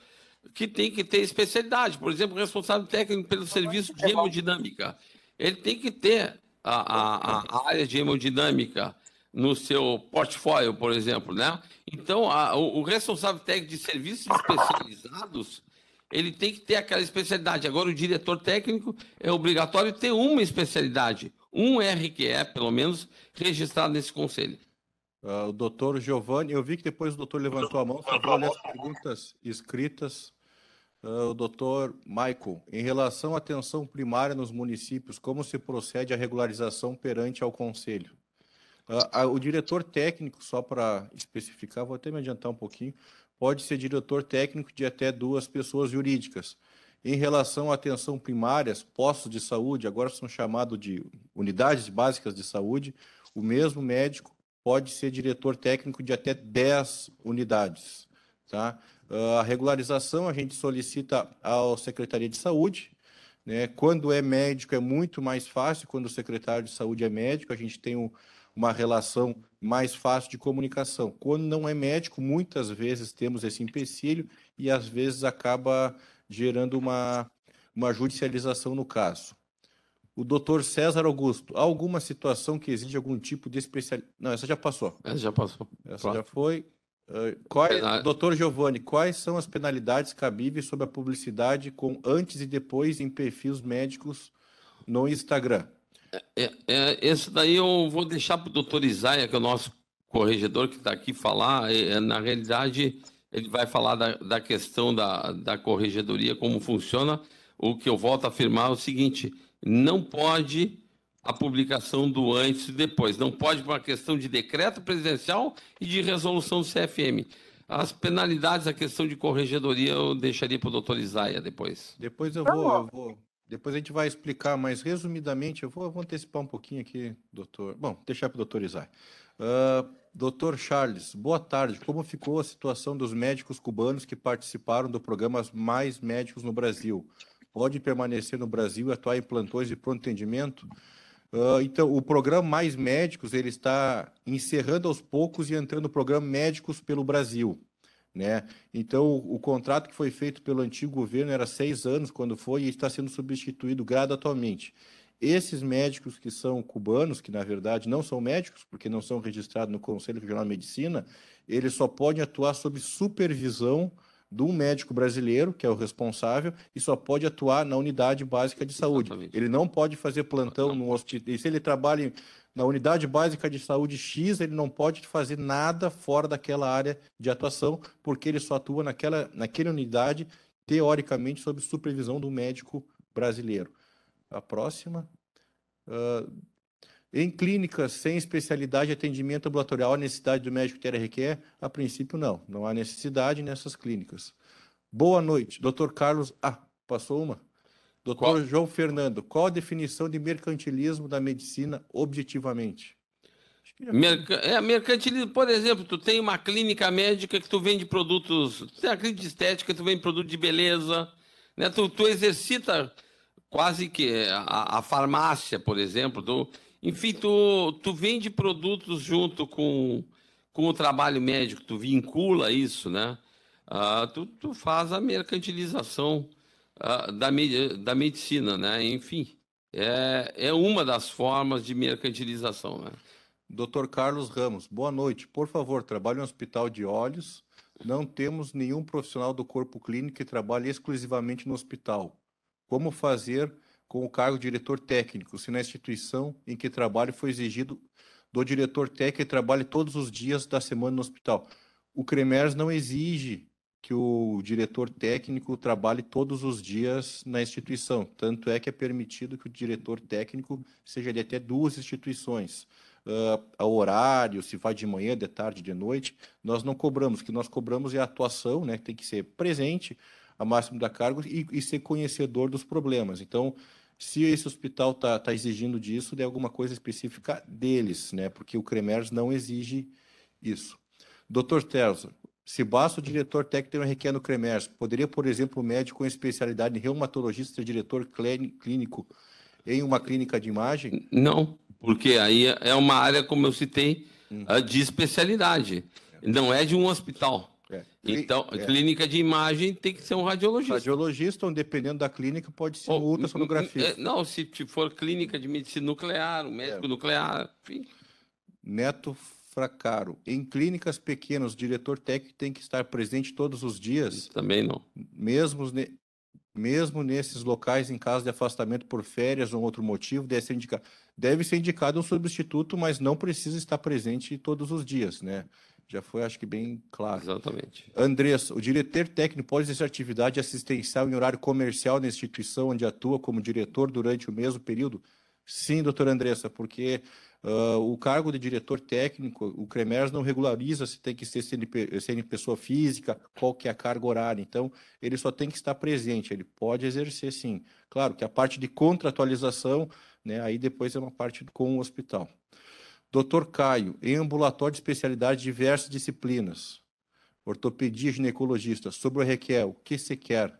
que tem que ter especialidade. Por exemplo, o responsável técnico pelo serviço de hemodinâmica. Ele tem que ter a área de hemodinâmica no seu portfólio, por exemplo. Né? Então, o responsável técnico de serviços especializados, ele tem que ter aquela especialidade. Agora, o diretor técnico é obrigatório ter uma especialidade, um RQE, pelo menos, registrado nesse conselho. O doutor Giovanni, eu vi que depois o doutor levantou a mão, só vou ler as perguntas escritas. O doutor Michael, em relação à atenção primária nos municípios, como se procede a regularização perante ao conselho? O diretor técnico, só para especificar, vou até me adiantar um pouquinho, pode ser diretor técnico de até 2 pessoas jurídicas. Em relação à atenção primária, postos de saúde, agora são chamados de unidades básicas de saúde, o mesmo médico pode ser diretor técnico de até 10 unidades. Tá? A regularização a gente solicita à Secretaria de Saúde, né? Quando é médico é muito mais fácil, quando o secretário de saúde é médico, a gente tem uma relação mais fácil de comunicação. Quando não é médico, muitas vezes temos esse empecilho e às vezes acaba gerando uma judicialização no caso. O doutor César Augusto, há alguma situação que exige algum tipo de especialidade? Não, essa já passou. Essa já passou. Essa já foi. Doutor Giovanni, quais são as penalidades cabíveis sobre a publicidade com antes e depois em perfis médicos no Instagram? Esse daí eu vou deixar para o doutor Isaia, que é o nosso corregedor que está aqui, falar. Na realidade, ele vai falar da questão da corregedoria, como funciona. O que eu volto a afirmar é o seguinte: não pode a publicação do antes e depois. Não pode por uma questão de decreto presidencial e de resolução do CFM. As penalidades, a questão de corregedoria, eu deixaria para o doutor Isaia depois. Depois depois a gente vai explicar, mas resumidamente, eu vou antecipar um pouquinho aqui, doutor. Bom, deixar para o doutor Isaia. Doutor Charles, boa tarde. Como ficou a situação dos médicos cubanos que participaram do programa Mais Médicos no Brasil? Pode permanecer no Brasil e atuar em plantões de pronto atendimento? Então, o programa Mais Médicos, ele está encerrando aos poucos e entrando no programa Médicos pelo Brasil, né? Então, o contrato que foi feito pelo antigo governo era 6 anos, quando foi, e está sendo substituído gradativamente. Esses médicos que são cubanos, que na verdade não são médicos, porque não são registrados no Conselho Regional de Medicina, eles só podem atuar sob supervisão de um médico brasileiro, que é o responsável, e só pode atuar na unidade básica de saúde. Exatamente. Ele não pode fazer plantão no hospital. E se ele trabalha na unidade básica de saúde X, ele não pode fazer nada fora daquela área de atuação, porque ele só atua naquela unidade, teoricamente, sob supervisão do médico brasileiro. A próxima. Em clínicas sem especialidade de atendimento ambulatorial, a necessidade do médico ter requer? A princípio, não. Não há necessidade nessas clínicas. Boa noite, doutor Carlos. Passou uma. Doutor João Fernando, qual a definição de mercantilismo da medicina objetivamente? Acho que Mercantilismo, por exemplo, tu tem uma clínica médica que tu vende produtos, tu tem uma clínica de estética, tu vende produto de beleza, né? Tu exercita quase que a farmácia, por exemplo, enfim, tu vende produtos junto com o trabalho médico, tu vincula isso, né? Tu faz a mercantilização da medicina, né? Enfim, é uma das formas de mercantilização, né? Dr. Carlos Ramos, boa noite. Por favor, trabalho em um hospital de olhos. Não temos nenhum profissional do corpo clínico que trabalhe exclusivamente no hospital. Como fazer com o cargo de diretor técnico, se na instituição em que trabalho foi exigido do diretor técnico que trabalhe todos os dias da semana no hospital? O CREMERS não exige que o diretor técnico trabalhe todos os dias na instituição. Tanto é que é permitido que o diretor técnico seja de até 2 instituições. Ao horário, se vai de manhã, de tarde, de noite, nós não cobramos. O que nós cobramos é a atuação, né? Tem que ser presente a máximo da carga e ser conhecedor dos problemas. Então, se esse hospital tá exigindo disso, é alguma coisa específica deles, né? Porque o CREMERS não exige isso. Dr. Terza, se basta o diretor técnico ter um requer no CREMERS, poderia, por exemplo, o médico com especialidade em reumatologista ser diretor clínico em uma clínica de imagem? Não, porque aí é uma área, como eu citei, de especialidade. Não é de um hospital. Então, clínica de imagem tem que ser um radiologista. Radiologista, ou dependendo da clínica, pode ser um ultrassonografista. Não, se for clínica de medicina nuclear, um médico nuclear, enfim. Neto Fracaro. Em clínicas pequenas, o diretor técnico tem que estar presente todos os dias? Também não. Mesmo nesses locais, em caso de afastamento por férias ou outro motivo, deve ser indicado um substituto, mas não precisa estar presente todos os dias, né? Já foi, acho que, bem claro. Exatamente. Andressa, o diretor técnico pode exercer atividade assistencial em horário comercial na instituição onde atua como diretor durante o mesmo período? Sim, doutora Andressa, porque o cargo de diretor técnico, o CREMERS não regulariza se tem que ser CNP pessoa física, qual que é a carga horária. Então, ele só tem que estar presente, ele pode exercer sim. Claro que a parte de contratualização, né, aí depois é uma parte com o hospital. Doutor Caio, em ambulatório de especialidade de diversas disciplinas, ortopedia, ginecologista, sobre o requer, o que se quer?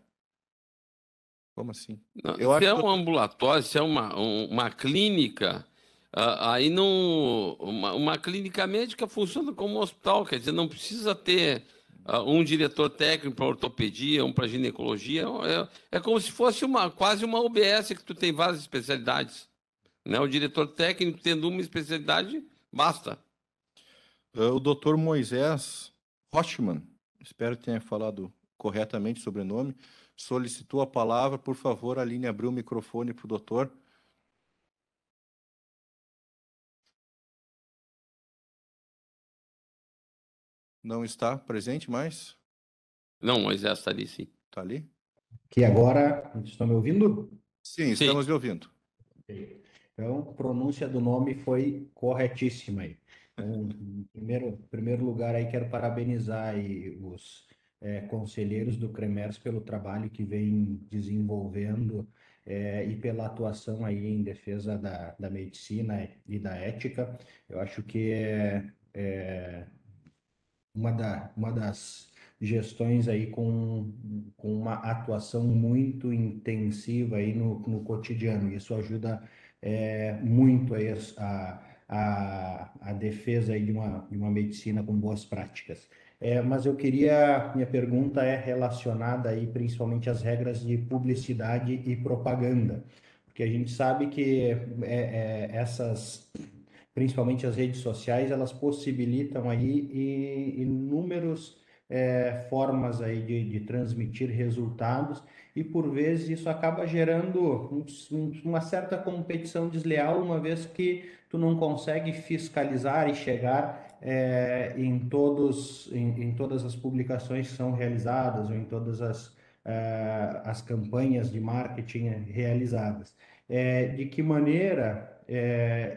Como assim? Não, se é um ambulatório, se é uma clínica, aí não. Uma clínica médica funciona como um hospital, quer dizer, não precisa ter um diretor técnico para ortopedia, um para ginecologia. É como se fosse quase uma UBS que tu tem várias especialidades. Né? O diretor técnico tendo uma especialidade, basta. O doutor Moisés Rochman, espero que tenha falado corretamente o sobrenome, solicitou a palavra. Por favor, Aline, abriu o microfone para o doutor. Não está presente mais? Não, Moisés está ali, sim. Está ali? Que agora, estão me ouvindo? Sim, estamos lhe ouvindo. Então, a pronúncia do nome foi corretíssima aí. Então, em primeiro lugar, aí quero parabenizar aí os conselheiros do CREMERS pelo trabalho que vem desenvolvendo e pela atuação aí em defesa da medicina e da ética. Eu acho que é uma das gestões aí com uma atuação muito intensiva aí no cotidiano. Isso ajuda muito aí a defesa aí de uma medicina com boas práticas. Mas minha pergunta é relacionada aí principalmente às regras de publicidade e propaganda, porque a gente sabe que principalmente as redes sociais, elas possibilitam aí inúmeros formas aí de transmitir resultados, e por vezes isso acaba gerando uma certa competição desleal, uma vez que tu não consegue fiscalizar e chegar em todas as publicações que são realizadas, ou em todas as campanhas de marketing realizadas. De que maneira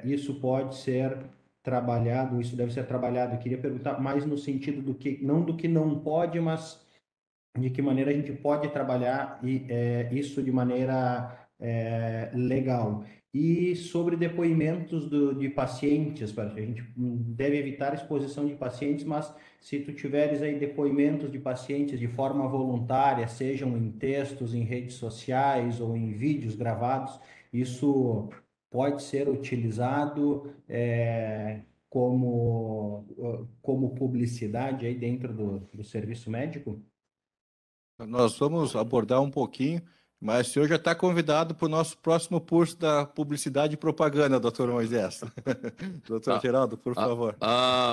isso pode ser trabalhado, isso deve ser trabalhado? Eu queria perguntar mais no sentido do que não pode, mas de que maneira a gente pode trabalhar isso de maneira legal. E sobre depoimentos de pacientes, a gente deve evitar a exposição de pacientes, mas se tu tiveres aí depoimentos de pacientes de forma voluntária, sejam em textos, em redes sociais ou em vídeos gravados, isso pode ser utilizado como publicidade aí dentro do serviço médico? Nós vamos abordar um pouquinho, mas o senhor já está convidado para o nosso próximo curso da publicidade e propaganda, doutor Moisés. Doutor Geraldo, por favor.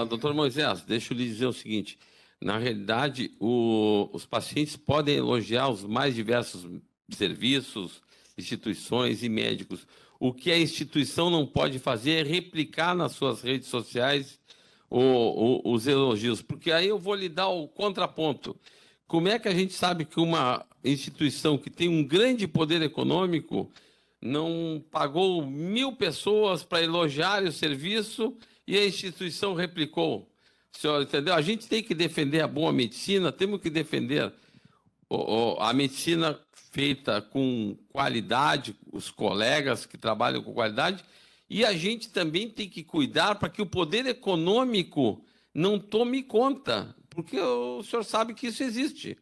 Doutor Moisés, deixa eu lhe dizer o seguinte. Na realidade, os pacientes podem elogiar os mais diversos serviços, instituições e médicos. O que a instituição não pode fazer é replicar nas suas redes sociais os elogios, porque aí eu vou lhe dar o contraponto. Como é que a gente sabe que uma instituição que tem um grande poder econômico não pagou 1.000 pessoas para elogiar o serviço e a instituição replicou? O senhor entendeu? A gente tem que defender a boa medicina, temos que defender a medicina feita com qualidade, os colegas que trabalham com qualidade, e a gente também tem que cuidar para que o poder econômico não tome conta, porque o senhor sabe que isso existe.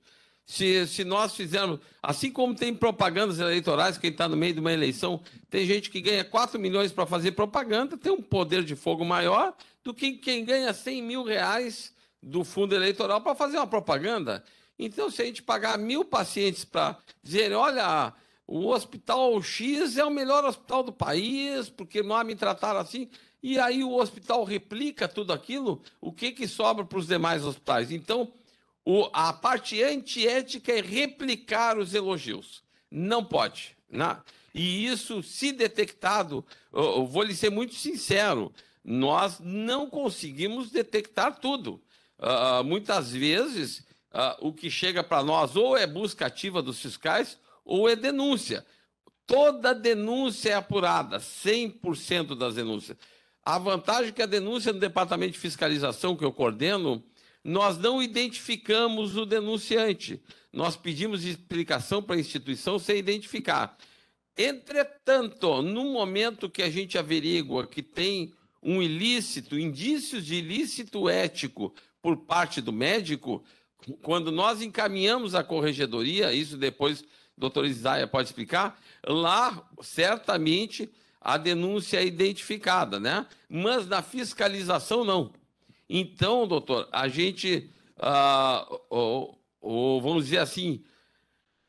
Se nós fizermos, assim como tem propagandas eleitorais, quem está no meio de uma eleição, tem gente que ganha 4 milhões para fazer propaganda, tem um poder de fogo maior do que quem ganha 100 mil reais do fundo eleitoral para fazer uma propaganda. Então, se a gente pagar 1.000 pacientes para dizer, olha, o hospital X é o melhor hospital do país, porque não me trataram assim, e aí o hospital replica tudo aquilo, o que sobra para os demais hospitais? Então, a parte antiética é replicar os elogios. Não pode. Né? E isso, se detectado, eu vou lhe ser muito sincero, nós não conseguimos detectar tudo. Muitas vezes, o que chega para nós ou é busca ativa dos fiscais ou é denúncia. Toda denúncia é apurada, 100% das denúncias. A vantagem é que a denúncia no Departamento de Fiscalização, que eu coordeno, nós não identificamos o denunciante. Nós pedimos explicação para a instituição sem identificar. Entretanto, no momento que a gente averigua que tem um ilícito, indícios de ilícito ético por parte do médico, quando nós encaminhamos a corregedoria, isso depois o doutor Isaia pode explicar, lá certamente a denúncia é identificada, né? Mas na fiscalização não. Então, doutor, a gente, vamos dizer assim,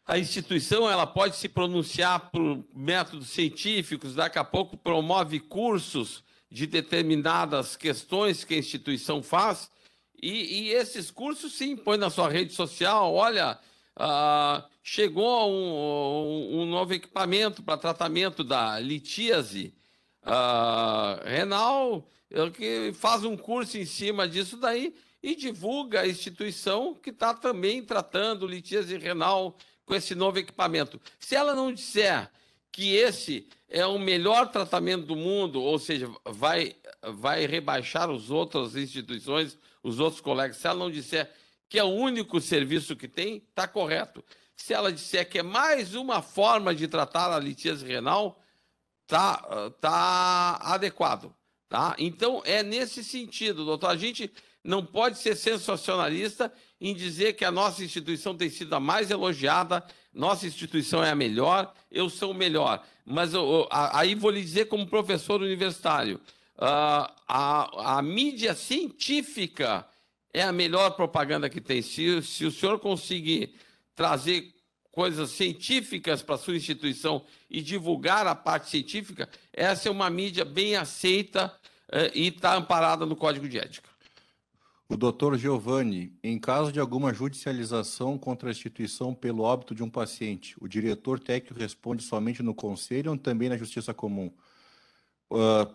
a instituição ela pode se pronunciar por métodos científicos, daqui a pouco promove cursos de determinadas questões que a instituição faz, e esses cursos, sim, põe na sua rede social, olha, chegou um novo equipamento para tratamento da litíase renal, que faz um curso em cima disso daí e divulga a instituição que está também tratando litíase renal com esse novo equipamento. Se ela não disser que esse é o melhor tratamento do mundo, ou seja, vai rebaixar as outras instituições, os outros colegas, se ela não disser que é o único serviço que tem, está correto. Se ela disser que é mais uma forma de tratar a litíase renal, tá adequado. Tá? Então, é nesse sentido, doutor. A gente não pode ser sensacionalista em dizer que a nossa instituição tem sido a mais elogiada, nossa instituição é a melhor, eu sou o melhor. Mas aí vou lhe dizer como professor universitário, a mídia científica é a melhor propaganda que tem. Se o senhor conseguir trazer coisas científicas para a sua instituição e divulgar a parte científica, essa é uma mídia bem aceita e está amparada no Código de Ética. O doutor Giovanni, em caso de alguma judicialização contra a instituição pelo óbito de um paciente, o diretor técnico responde somente no conselho ou também na justiça comum?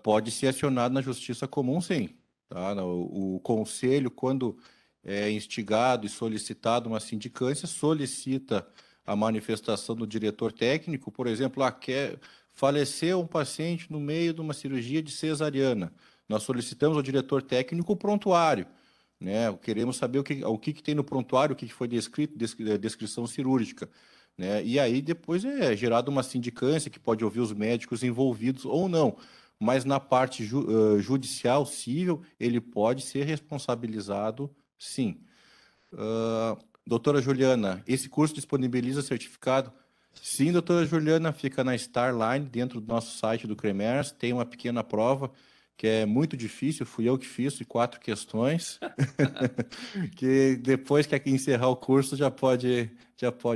Pode ser acionado na justiça comum, sim. Tá? O conselho, quando é instigado e solicitado uma sindicância, solicita a manifestação do diretor técnico. Por exemplo, faleceu um paciente no meio de uma cirurgia de cesariana. Nós solicitamos ao diretor técnico o prontuário, né? Queremos saber o que tem no prontuário, o que foi descrito, descrição cirúrgica, né? E aí depois é gerada uma sindicância que pode ouvir os médicos envolvidos ou não. Mas na parte judicial, civil, ele pode ser responsabilizado, sim. Doutora Juliana, esse curso disponibiliza certificado? Sim, doutora Juliana, fica na Starline, dentro do nosso site do CREMERS, tem uma pequena prova que é muito difícil, fui eu que fiz, de 4 questões, que depois que aqui encerrar o curso já pode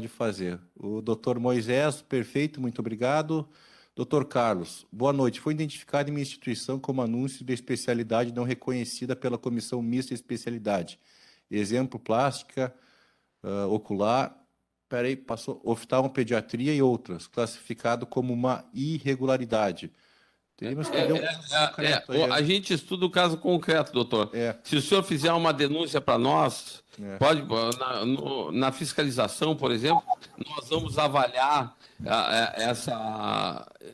fazer. O doutor Moisés, perfeito, muito obrigado. Doutor Carlos, boa noite. Foi identificado em minha instituição como anúncio de especialidade não reconhecida pela Comissão Mista de Especialidade. Exemplo, plástica, ocular, passou oftalmopediatria e outras, classificado como uma irregularidade. Teríamos que ver concreto aí, a gente estuda o caso concreto, doutor. Se o senhor fizer uma denúncia para nós, pode, na fiscalização, por exemplo, nós vamos avaliar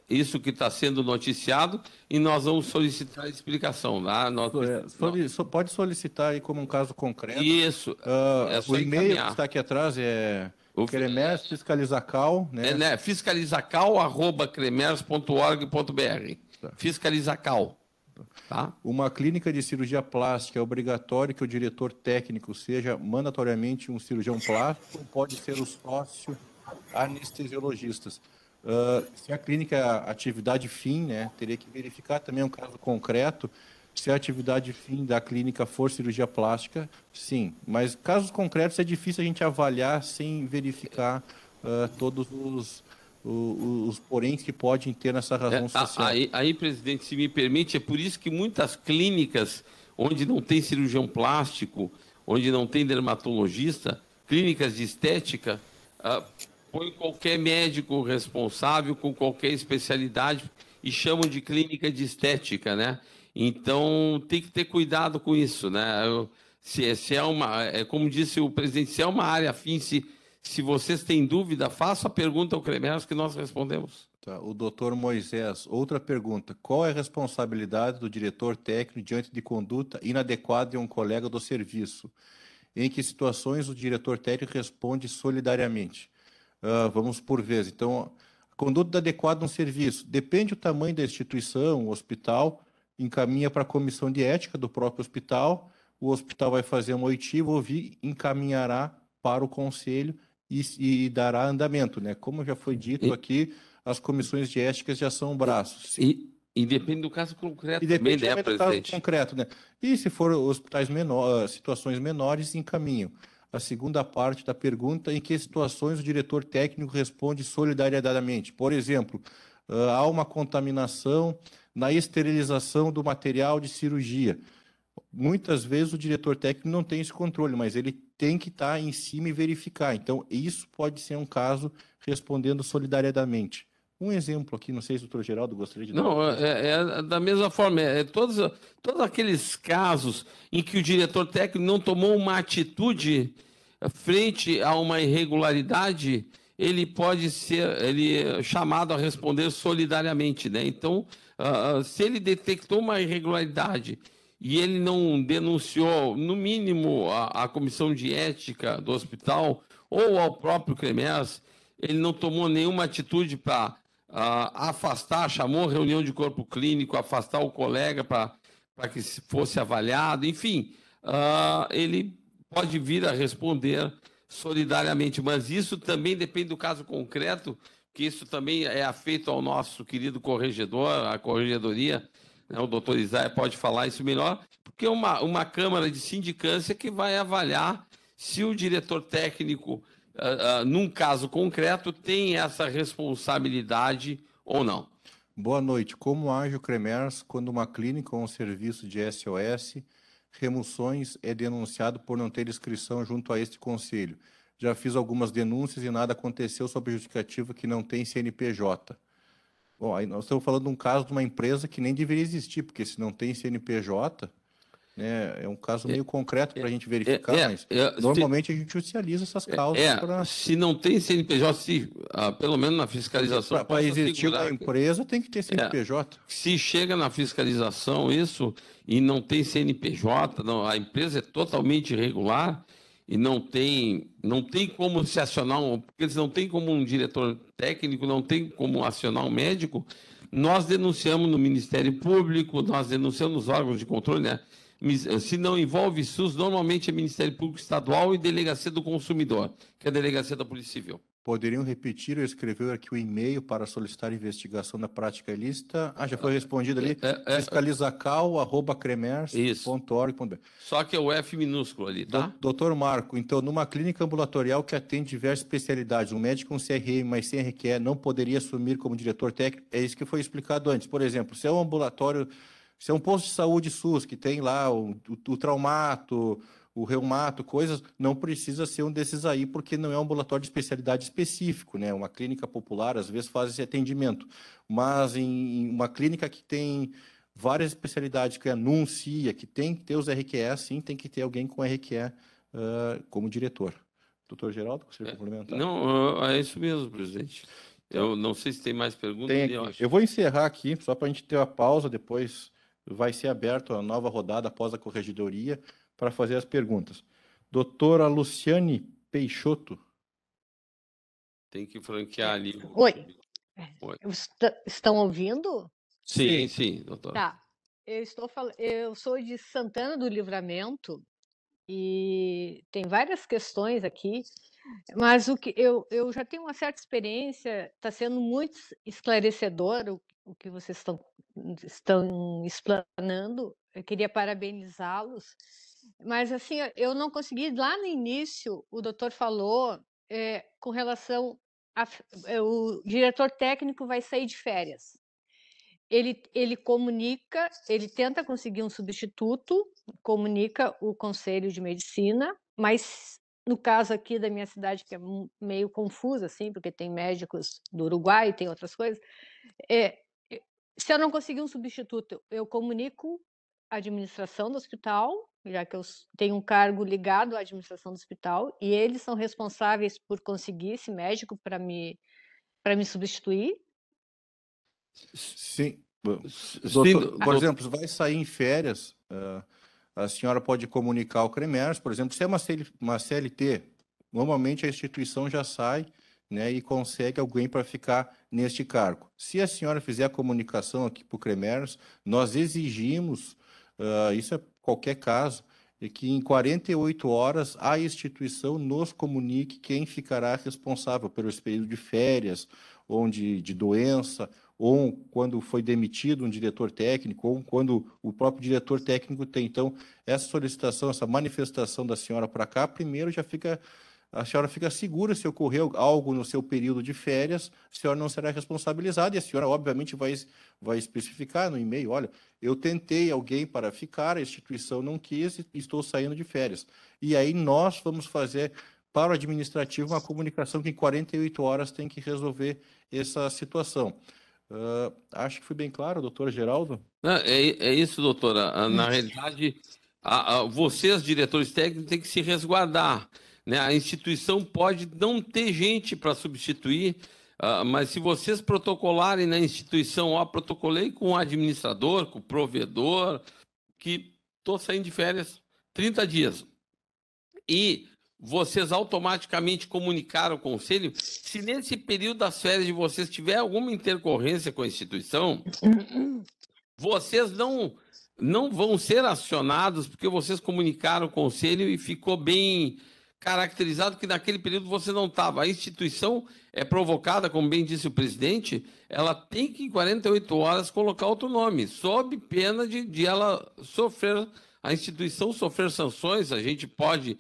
isso que está sendo noticiado e nós vamos solicitar explicação. Tá? Pode solicitar aí como um caso concreto. Isso. O e-mail que está aqui atrás é CREMERS Fiscalizacal, né? Fiscalizacal@cremers.org.br. Fiscalizacal. Tá? Uma clínica de cirurgia plástica é obrigatório que o diretor técnico seja mandatoriamente um cirurgião plástico ou pode ser o sócio anestesiologistas? Se a clínica é atividade fim, né, teria que verificar também um caso concreto. Se a atividade fim da clínica for cirurgia plástica, sim. Mas casos concretos é difícil a gente avaliar sem verificar todos os poréns que podem ter nessa razão social. Aí, presidente, se me permite, é por isso que muitas clínicas onde não tem cirurgião plástico, onde não tem dermatologista, clínicas de estética, põe qualquer médico responsável com qualquer especialidade e chamam de clínica de estética, né? Então, tem que ter cuidado com isso, né? Como disse o presidente, se é uma área afim, se vocês têm dúvida, faça a pergunta ao CREMERS que nós respondemos. Tá. O doutor Moisés, outra pergunta. Qual é a responsabilidade do diretor técnico diante de conduta inadequada de um colega do serviço? Em que situações o diretor técnico responde solidariamente? Vamos por vez. Então, a conduta adequada no serviço. Depende do tamanho da instituição, o hospital, encaminha para a comissão de ética do próprio hospital, o hospital vai fazer uma oitiva, ouvir, encaminhará para o conselho e dará andamento, né? Como já foi dito aqui, as comissões de éticas já são braços. E depende do caso concreto também, né, do caso concreto, né? E se for hospitais menores, situações menores, encaminham. A segunda parte da pergunta, em que situações o diretor técnico responde solidariamente? Por exemplo, há uma contaminação na esterilização do material de cirurgia. Muitas vezes o diretor técnico não tem esse controle, mas ele tem que estar em cima e verificar. Então, isso pode ser um caso respondendo solidariamente. Um exemplo aqui, não sei se o doutor Geraldo gostaria de dar. Não, é da mesma forma. Todos aqueles casos em que o diretor técnico não tomou uma atitude frente a uma irregularidade, ele pode ser chamado a responder solidariamente, né? Então, se ele detectou uma irregularidade e ele não denunciou, no mínimo, a comissão de ética do hospital ou ao próprio CREMERS, ele não tomou nenhuma atitude para afastar, chamou reunião de corpo clínico, afastar o colega para que fosse avaliado, enfim, ele pode vir a responder solidariamente, mas isso também depende do caso concreto, que isso também é afeito ao nosso querido corregedor, a corregedoria, né? O doutor Isaia pode falar isso melhor, porque é uma Câmara de Sindicância que vai avaliar se o diretor técnico, num caso concreto, tem essa responsabilidade ou não. Boa noite. Como age o CREMERS quando uma clínica ou um serviço de SOS remoções é denunciado por não ter inscrição junto a este conselho. Já fiz algumas denúncias e nada aconteceu sob a justificativa que não tem CNPJ. Bom, aí nós estamos falando de um caso de uma empresa que nem deveria existir, porque se não tem CNPJ, né, é um caso meio concreto para a gente verificar, mas normalmente a gente judicializa essas causas para... Se não tem CNPJ, pelo menos na fiscalização... Para existir uma empresa tem que ter CNPJ. Se chega na fiscalização isso e não tem CNPJ, a empresa é totalmente irregular e não tem como se acionar, porque eles não tem como um diretor técnico, não tem como acionar um médico, nós denunciamos no Ministério Público, nós denunciamos nos órgãos de controle, né? Se não envolve SUS, normalmente é Ministério Público Estadual e Delegacia do Consumidor, que é a Delegacia da Polícia Civil. Poderiam repetir ou escrever aqui o e-mail para solicitar investigação da prática ilícita? Já foi respondido ali. fiscalizacal@cremers.org.br. Só que é o F minúsculo ali, tá? Doutor Marco, então, numa clínica ambulatorial que atende diversas especialidades, um médico com CRM, mas sem RQE, não poderia assumir como diretor técnico? É isso que foi explicado antes. Por exemplo, se é um ambulatório, se é um posto de saúde SUS, que tem lá o traumato, o reumato, coisas, não precisa ser um desses aí, porque não é um ambulatório de especialidade específico, né? Uma clínica popular, às vezes, faz esse atendimento. Mas em uma clínica que tem várias especialidades, que anuncia, que tem que ter os RQE, sim, tem que ter alguém com RQE como diretor. Doutor Geraldo, gostaria de complementar? Não, é isso mesmo, presidente. Eu não sei se tem mais perguntas. Eu vou encerrar aqui, só para a gente ter uma pausa, depois vai ser aberta a nova rodada após a corregedoria, para fazer as perguntas. Doutora Luciane Peixoto. Tem que franquear ali. Oi. Estão ouvindo? Sim, doutora. Tá. Eu sou de Santana do Livramento e tem várias questões aqui, mas o que eu já tenho uma certa experiência, está sendo muito esclarecedor o que vocês estão explanando. Eu queria parabenizá-los. Mas, assim, eu não consegui, lá no início, o doutor falou com relação o diretor técnico vai sair de férias. Ele comunica, ele tenta conseguir um substituto, comunica o Conselho de Medicina, mas no caso aqui da minha cidade, que é meio confusa, assim, porque tem médicos do Uruguai, tem outras coisas, se eu não conseguir um substituto, eu comunico a administração do hospital, já que eu tenho um cargo ligado à administração do hospital, e eles são responsáveis por conseguir esse médico para me substituir. Sim. Doutor, por exemplo, vai sair em férias, a senhora pode comunicar ao CREMERS, por exemplo, se é uma CLT, normalmente a instituição já sai, né, e consegue alguém para ficar neste cargo. Se a senhora fizer a comunicação aqui para o CREMERS, nós exigimos, isso é qualquer caso, é que em 48 horas a instituição nos comunique quem ficará responsável pelo período de férias, ou de doença, ou quando foi demitido um diretor técnico, ou quando o próprio diretor técnico tem. Então, essa solicitação, essa manifestação da senhora para cá, primeiro a senhora fica segura se ocorreu algo no seu período de férias, a senhora não será responsabilizada, e a senhora, obviamente, vai especificar no e-mail, olha, eu tentei alguém para ficar, a instituição não quis e estou saindo de férias. E aí nós vamos fazer para o administrativo uma comunicação que em 48 horas tem que resolver essa situação. Acho que foi bem claro, doutor Geraldo? É isso, doutora. Na realidade, vocês, diretores técnicos, têm que se resguardar, né? A instituição pode não ter gente para substituir, mas se vocês protocolarem na instituição, protocolei com o administrador, com o provedor, que estou saindo de férias 30 dias. E vocês automaticamente comunicaram ao conselho, se nesse período das férias de vocês tiver alguma intercorrência com a instituição, vocês não vão ser acionados, porque vocês comunicaram ao conselho e ficou bem caracterizado que naquele período você não estava. A instituição é provocada, como bem disse o presidente, ela tem que, em 48 horas, colocar outro nome, sob pena de ela sofrer, a instituição sofrer sanções. A gente pode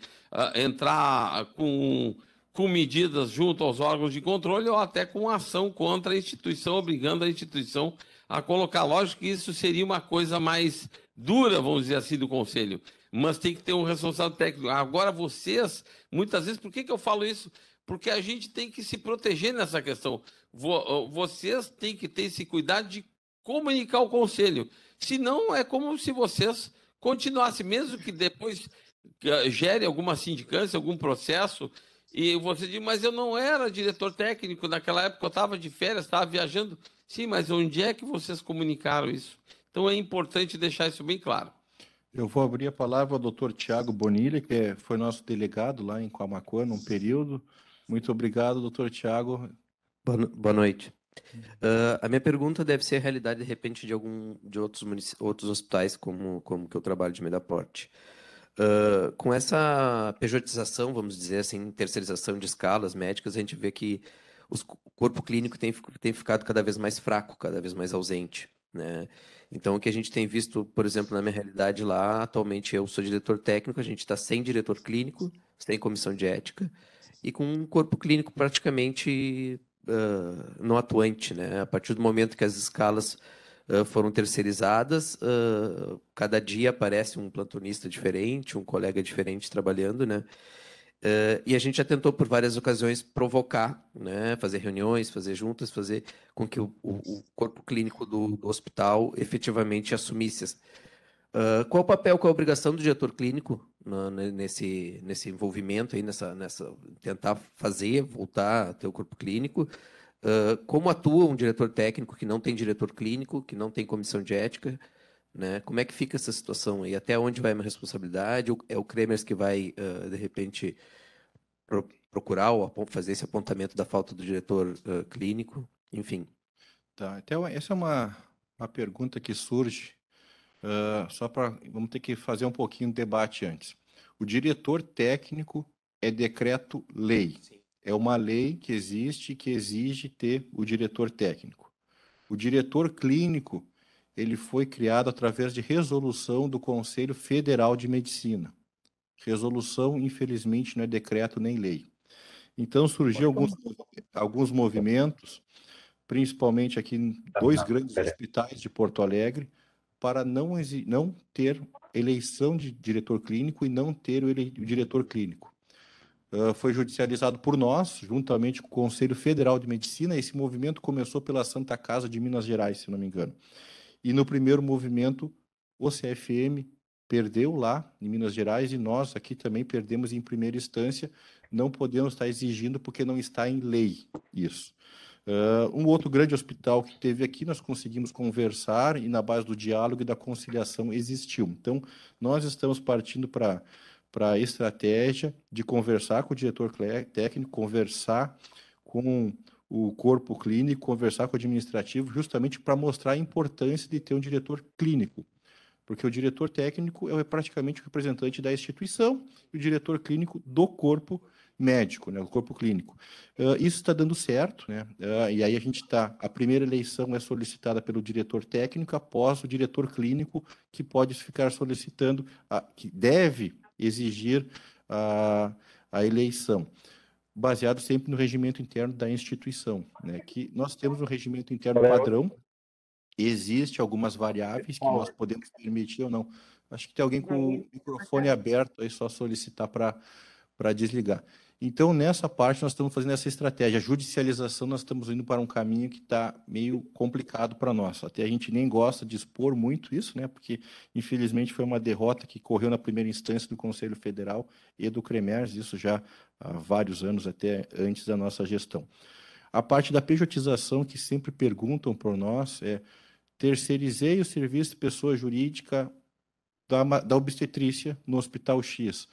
entrar com medidas junto aos órgãos de controle ou até com ação contra a instituição, obrigando a instituição a colocar. Lógico que isso seria uma coisa mais dura, vamos dizer assim, do Conselho. mas tem que ter um responsável técnico. Agora, vocês, muitas vezes, por que eu falo isso? Porque a gente tem que se proteger nessa questão. Vocês têm que ter esse cuidado de comunicar o conselho. Senão, é como se vocês continuassem, mesmo que depois gere alguma sindicância, algum processo, e você diz, mas eu não era diretor técnico naquela época, eu estava de férias, estava viajando. Sim, mas onde é que vocês comunicaram isso? Então é importante deixar isso bem claro. Eu vou abrir a palavra ao doutor Tiago Bonilha, que foi nosso delegado lá em Camaquã, num período. Muito obrigado, doutor Tiago. Boa noite. A minha pergunta deve ser a realidade, de repente, de outros hospitais, como que eu trabalho de médio porte. Com essa pejotização, vamos dizer assim, terceirização de escalas médicas, a gente vê que o corpo clínico tem ficado cada vez mais fraco, cada vez mais ausente, né? Então, o que a gente tem visto, por exemplo, na minha realidade lá, atualmente eu sou diretor técnico, a gente está sem diretor clínico, sem comissão de ética, e com um corpo clínico praticamente não atuante, né? A partir do momento que as escalas foram terceirizadas, cada dia aparece um plantonista diferente, um colega diferente trabalhando, né? E a gente já tentou por várias ocasiões provocar, né? Fazer reuniões, fazer juntas, fazer com que o corpo clínico do hospital efetivamente assumisse. Qual o papel, qual a obrigação do diretor clínico nesse envolvimento aí, nessa tentar voltar a ter o corpo clínico? Como atua um diretor técnico que não tem diretor clínico, que não tem comissão de ética, né? Como é que fica essa situação aí? Até onde vai a minha responsabilidade? É o Cremers que vai, de repente, procurar ou fazer esse apontamento da falta do diretor clínico? Enfim. Tá, então essa é uma pergunta que surge, vamos ter que fazer um pouquinho de debate antes. O diretor técnico é decreto-lei. É uma lei que existe que exige ter o diretor técnico. O diretor clínico, ele foi criado através de resolução do Conselho Federal de Medicina. Resolução, infelizmente, não é decreto nem lei. Então, surgiu alguns movimentos, principalmente aqui em dois grandes hospitais de Porto Alegre, para não ter eleição de diretor clínico e não ter o diretor clínico. Foi judicializado por nós, juntamente com o Conselho Federal de Medicina. Esse movimento começou pela Santa Casa de Minas Gerais, se não me engano. E no primeiro movimento, o CFM perdeu lá em Minas Gerais e nós aqui também perdemos em primeira instância. Não podemos estar exigindo porque não está em lei isso. Um outro grande hospital que teve aqui, nós conseguimos conversar e na base do diálogo e da conciliação existiu. Então, nós estamos partindo para a estratégia de conversar com o diretor técnico, conversar com o corpo clínico, conversar com o administrativo, justamente para mostrar a importância de ter um diretor clínico. Porque o diretor técnico é praticamente o representante da instituição e o diretor clínico do corpo médico, né, o corpo clínico. Isso está dando certo, né? E aí a primeira eleição é solicitada pelo diretor técnico, após o diretor clínico, que pode ficar solicitando, que deve exigir a eleição, baseado sempre no regimento interno da instituição, né? Que nós temos um regimento interno padrão. Existem algumas variáveis que nós podemos permitir ou não. Acho que tem alguém com o microfone aberto, aí só solicitar para desligar. Então, nessa parte, nós estamos fazendo essa estratégia. A judicialização, nós estamos indo para um caminho que está meio complicado para nós. Até a gente nem gosta de expor muito isso, né? Porque, infelizmente, foi uma derrota que correu na primeira instância do Conselho Federal e do CREMERS, isso já há vários anos, até antes da nossa gestão. A parte da pejotização, que sempre perguntam por nós, terceirizei o serviço de pessoa jurídica da obstetrícia no Hospital X.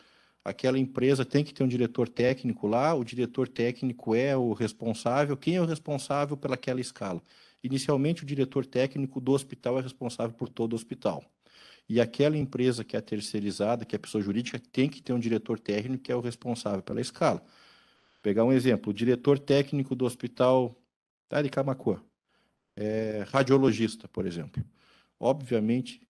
Aquela empresa tem que ter um diretor técnico lá, o diretor técnico é o responsável. Quem é o responsável pelaquela escala? Inicialmente, o diretor técnico do hospital é responsável por todo o hospital. E aquela empresa que é terceirizada, que é a pessoa jurídica, tem que ter um diretor técnico que é o responsável pela escala. Vou pegar um exemplo, o diretor técnico do hospital de Camaquã, radiologista, por exemplo. Obviamente,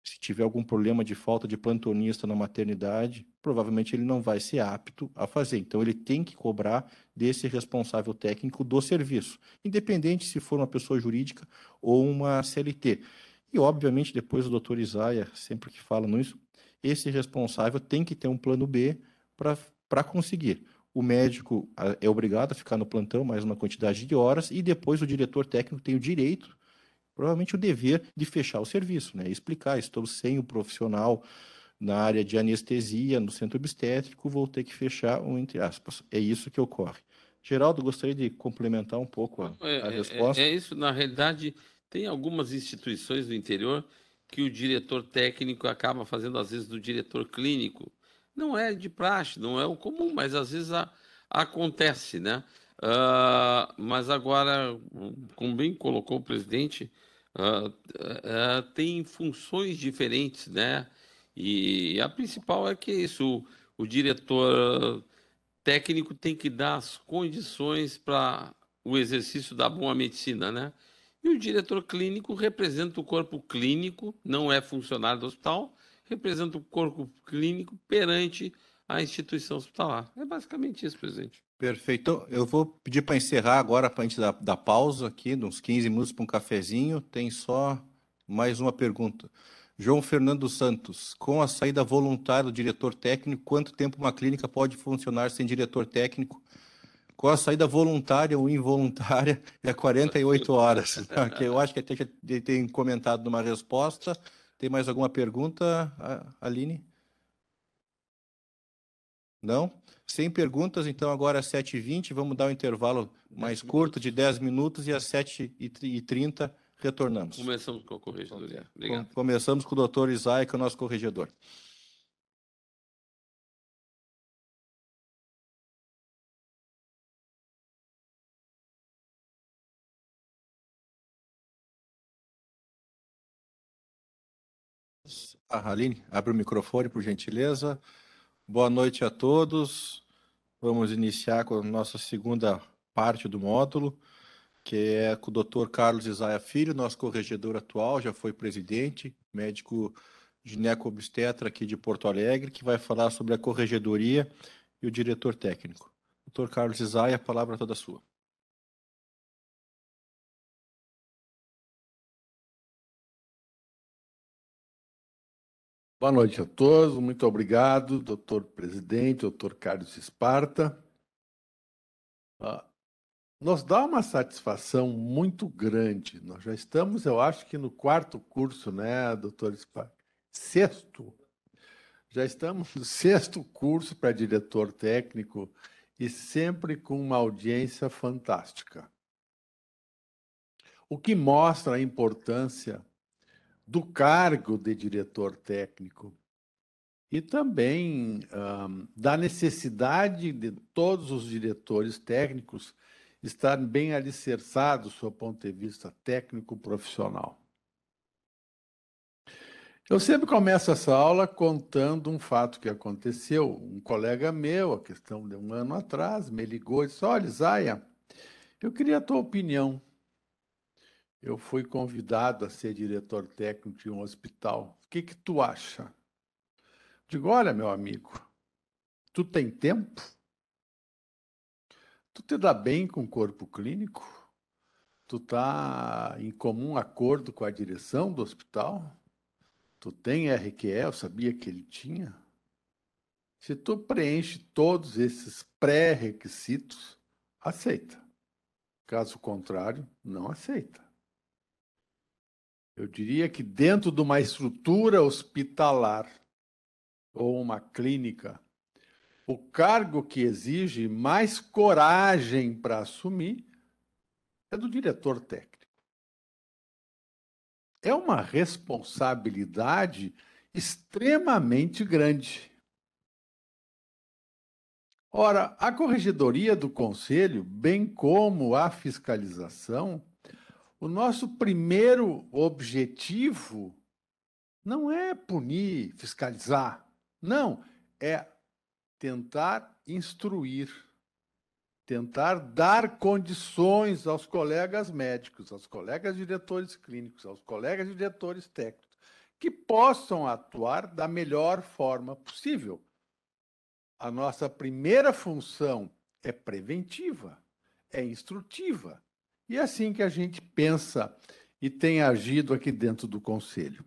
se tiver algum problema de falta de plantonista na maternidade, provavelmente ele não vai ser apto a fazer. Então, ele tem que cobrar desse responsável técnico do serviço, independente se for uma pessoa jurídica ou uma CLT. E, obviamente, depois o doutor Isaia, sempre que fala nisso, esse responsável tem que ter um plano B para conseguir. O médico é obrigado a ficar no plantão mais uma quantidade de horas e depois o diretor técnico tem o direito, provavelmente o dever, de fechar o serviço, né? Explicar, estou sem o profissional na área de anestesia, no centro obstétrico, vou ter que fechar um entre aspas. É isso que ocorre. Geraldo, gostaria de complementar um pouco a resposta? É isso, na realidade, tem algumas instituições do interior que o diretor técnico acaba fazendo, às vezes, do diretor clínico. Não é de praxe, não é o comum, mas às vezes acontece, né? Mas agora, como bem colocou o presidente, tem funções diferentes, né? E a principal é que isso, o diretor técnico tem que dar as condições para o exercício da boa medicina, né? E o diretor clínico representa o corpo clínico, não é funcionário do hospital, representa o corpo clínico perante a instituição hospitalar. É basicamente isso, presidente. Perfeito. Então, eu vou pedir para encerrar agora, para a gente dar pausa aqui, uns 15 minutos para um cafezinho. Tem só mais uma pergunta. João Fernando Santos, com a saída voluntária do diretor técnico, quanto tempo uma clínica pode funcionar sem diretor técnico? Com a saída voluntária ou involuntária, é 48 horas. Que eu acho que até já tem comentado numa resposta. Tem mais alguma pergunta, Aline? Não? Sem perguntas, então agora às 7h20, vamos dar um intervalo mais curto de 10 minutos e às 7h30 retornamos. Começamos com a corregedoria. Obrigado. Começamos com o doutor Isaac, que é o nosso corregedor. Aline, abre o microfone, por gentileza. Boa noite a todos. Vamos iniciar com a nossa segunda parte do módulo, que é com o Dr. Carlos Isaia Filho, nosso corregedor atual, já foi presidente, médico gineco-obstetra aqui de Porto Alegre, que vai falar sobre a corregedoria e o diretor técnico. Dr. Carlos Isaia, a palavra é toda sua. Boa noite a todos, muito obrigado, doutor presidente, doutor Carlos Esparta. Nos dá uma satisfação muito grande. Nós já estamos, eu acho que no 4º curso, né, doutor Esparta? 6º. Já estamos no 6º curso para diretor técnico e sempre com uma audiência fantástica. O que mostra a importância do cargo de diretor técnico e também da necessidade de todos os diretores técnicos estarem bem alicerçados do seu ponto de vista técnico-profissional. Eu sempre começo essa aula contando um fato que aconteceu. Um colega meu, a questão de um ano atrás, me ligou e disse: olha, Isaia, eu queria a tua opinião. Eu fui convidado a ser diretor técnico de um hospital. O que tu acha? Digo, olha, meu amigo, tu tem tempo? Tu te dá bem com o corpo clínico? Tu está em comum acordo com a direção do hospital? Tu tem RQE? Eu sabia que ele tinha. Se tu preenche todos esses pré-requisitos, aceita. Caso contrário, não aceita. Eu diria que dentro de uma estrutura hospitalar ou uma clínica, o cargo que exige mais coragem para assumir é do diretor técnico. É uma responsabilidade extremamente grande. Ora, a corregedoria do Conselho, bem como a fiscalização, o nosso primeiro objetivo não é punir, fiscalizar. Não, é tentar instruir, tentar dar condições aos colegas médicos, aos colegas diretores clínicos, aos colegas diretores técnicos, que possam atuar da melhor forma possível. A nossa primeira função é preventiva, é instrutiva. E é assim que a gente pensa e tem agido aqui dentro do Conselho.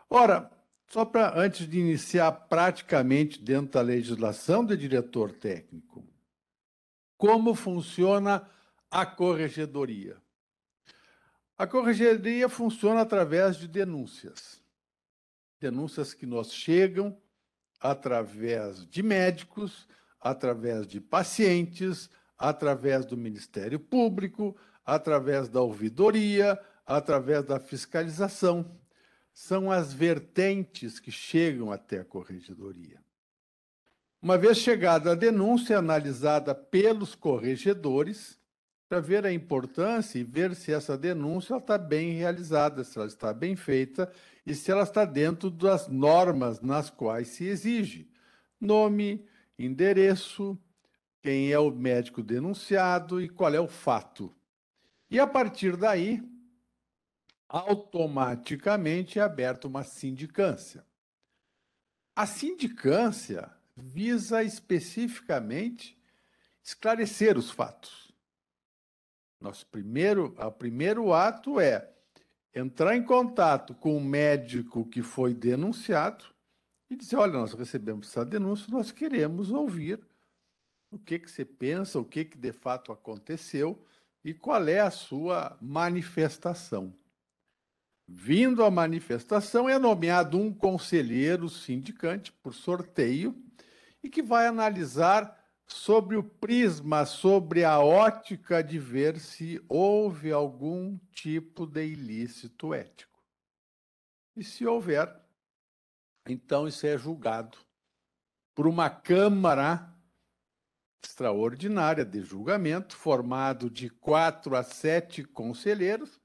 Ora, Só para, antes de iniciar praticamente dentro da legislação de diretor técnico, como funciona a corregedoria? A corregedoria funciona através de denúncias. Denúncias que nos chegam através de médicos, através de pacientes, através do Ministério Público, através da ouvidoria, através da fiscalização. São as vertentes que chegam até a corregedoria. Uma vez chegada a denúncia, é analisada pelos corregedores para ver a importância e ver se essa denúncia está bem realizada, se ela está bem feita e se ela está dentro das normas nas quais se exige nome, endereço, quem é o médico denunciado e qual é o fato. E a partir daí, automaticamente é aberta uma sindicância. A sindicância visa especificamente esclarecer os fatos. O primeiro ato é entrar em contato com o médico que foi denunciado e dizer, olha, nós recebemos essa denúncia, nós queremos ouvir o que você pensa, o que de fato aconteceu e qual é a sua manifestação. Vindo a manifestação, é nomeado um conselheiro sindicante por sorteio e que vai analisar sobre o prisma, sobre a ótica de ver se houve algum tipo de ilícito ético. E se houver, então isso é julgado por uma Câmara extraordinária de julgamento, formado de 4 a 7 conselheiros,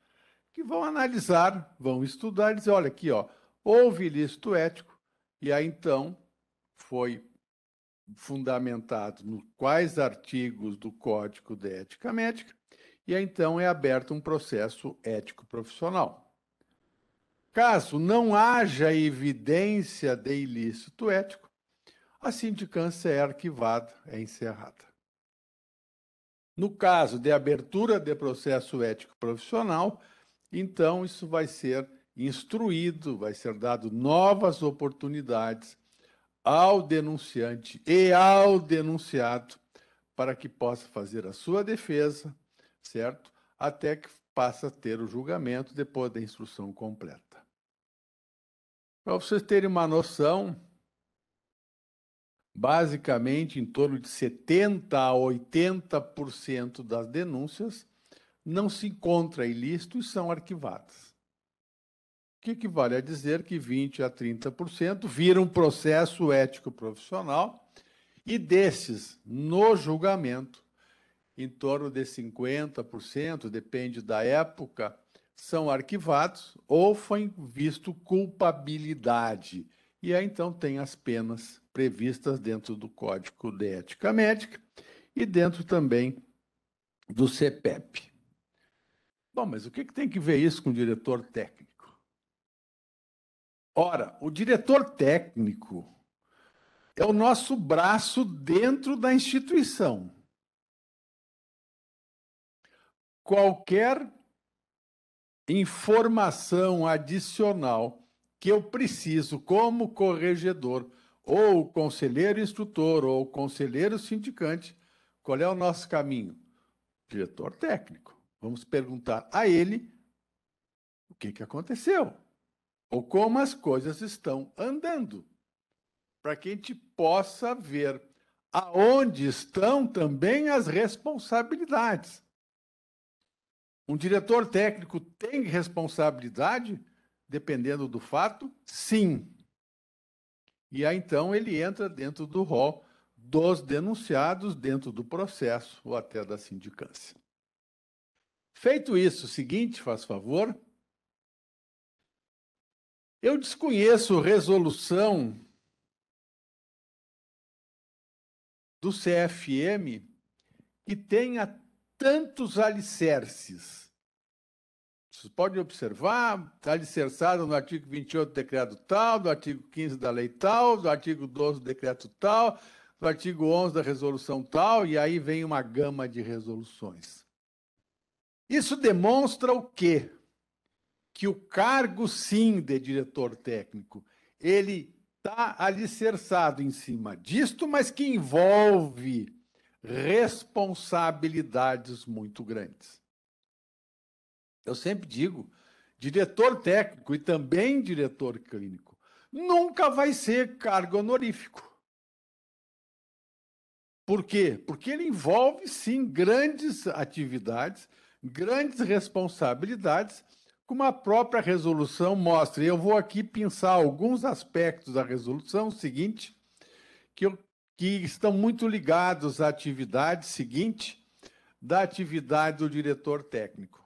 que vão analisar, vão estudar e dizer, olha aqui, ó, houve ilícito ético, e aí então foi fundamentado nos quais artigos do Código de Ética Médica, e aí então é aberto um processo ético profissional. Caso não haja evidência de ilícito ético, a sindicância é arquivada, é encerrada. No caso de abertura de processo ético profissional, então isso vai ser instruído, vai ser dado novas oportunidades ao denunciante e ao denunciado para que possa fazer a sua defesa, certo? Até que passe a ter o julgamento depois da instrução completa. Para vocês terem uma noção, basicamente em torno de 70% a 80% das denúncias não se encontra ilícito e são arquivadas. O que equivale a dizer que 20% a 30% viram processo ético profissional e desses, no julgamento, em torno de 50%, depende da época, são arquivados ou foi visto culpabilidade. E aí, então, tem as penas previstas dentro do Código de Ética Médica e dentro também do CPEP. Bom, mas o que tem que ver isso com o diretor técnico? Ora, o diretor técnico é o nosso braço dentro da instituição. Qualquer informação adicional que eu preciso como corregedor, ou conselheiro instrutor, ou conselheiro sindicante, qual é o nosso caminho? Diretor técnico. Vamos perguntar a ele o que aconteceu, ou como as coisas estão andando, para que a gente possa ver aonde estão também as responsabilidades. Um diretor técnico tem responsabilidade, dependendo do fato? Sim. E aí, então, ele entra dentro do rol dos denunciados, dentro do processo ou até da sindicância. Feito isso, o seguinte, faz favor. Eu desconheço resolução do CFM que tenha tantos alicerces. Vocês podem observar, está alicerçado no artigo 28 do decreto tal, do artigo 15 da lei tal, do artigo 12 do decreto tal, do artigo 11 da resolução tal, e aí vem uma gama de resoluções. Isso demonstra o quê? Que o cargo, sim, de diretor técnico, ele está alicerçado em cima disto, mas que envolve responsabilidades muito grandes. Eu sempre digo, diretor técnico e também diretor clínico nunca vai ser cargo honorífico. Por quê? Porque ele envolve, sim, grandes atividades, grandes responsabilidades, como a própria resolução mostra. Eu vou aqui pensar alguns aspectos da resolução seguinte, que estão muito ligados à atividade seguinte da atividade do diretor técnico.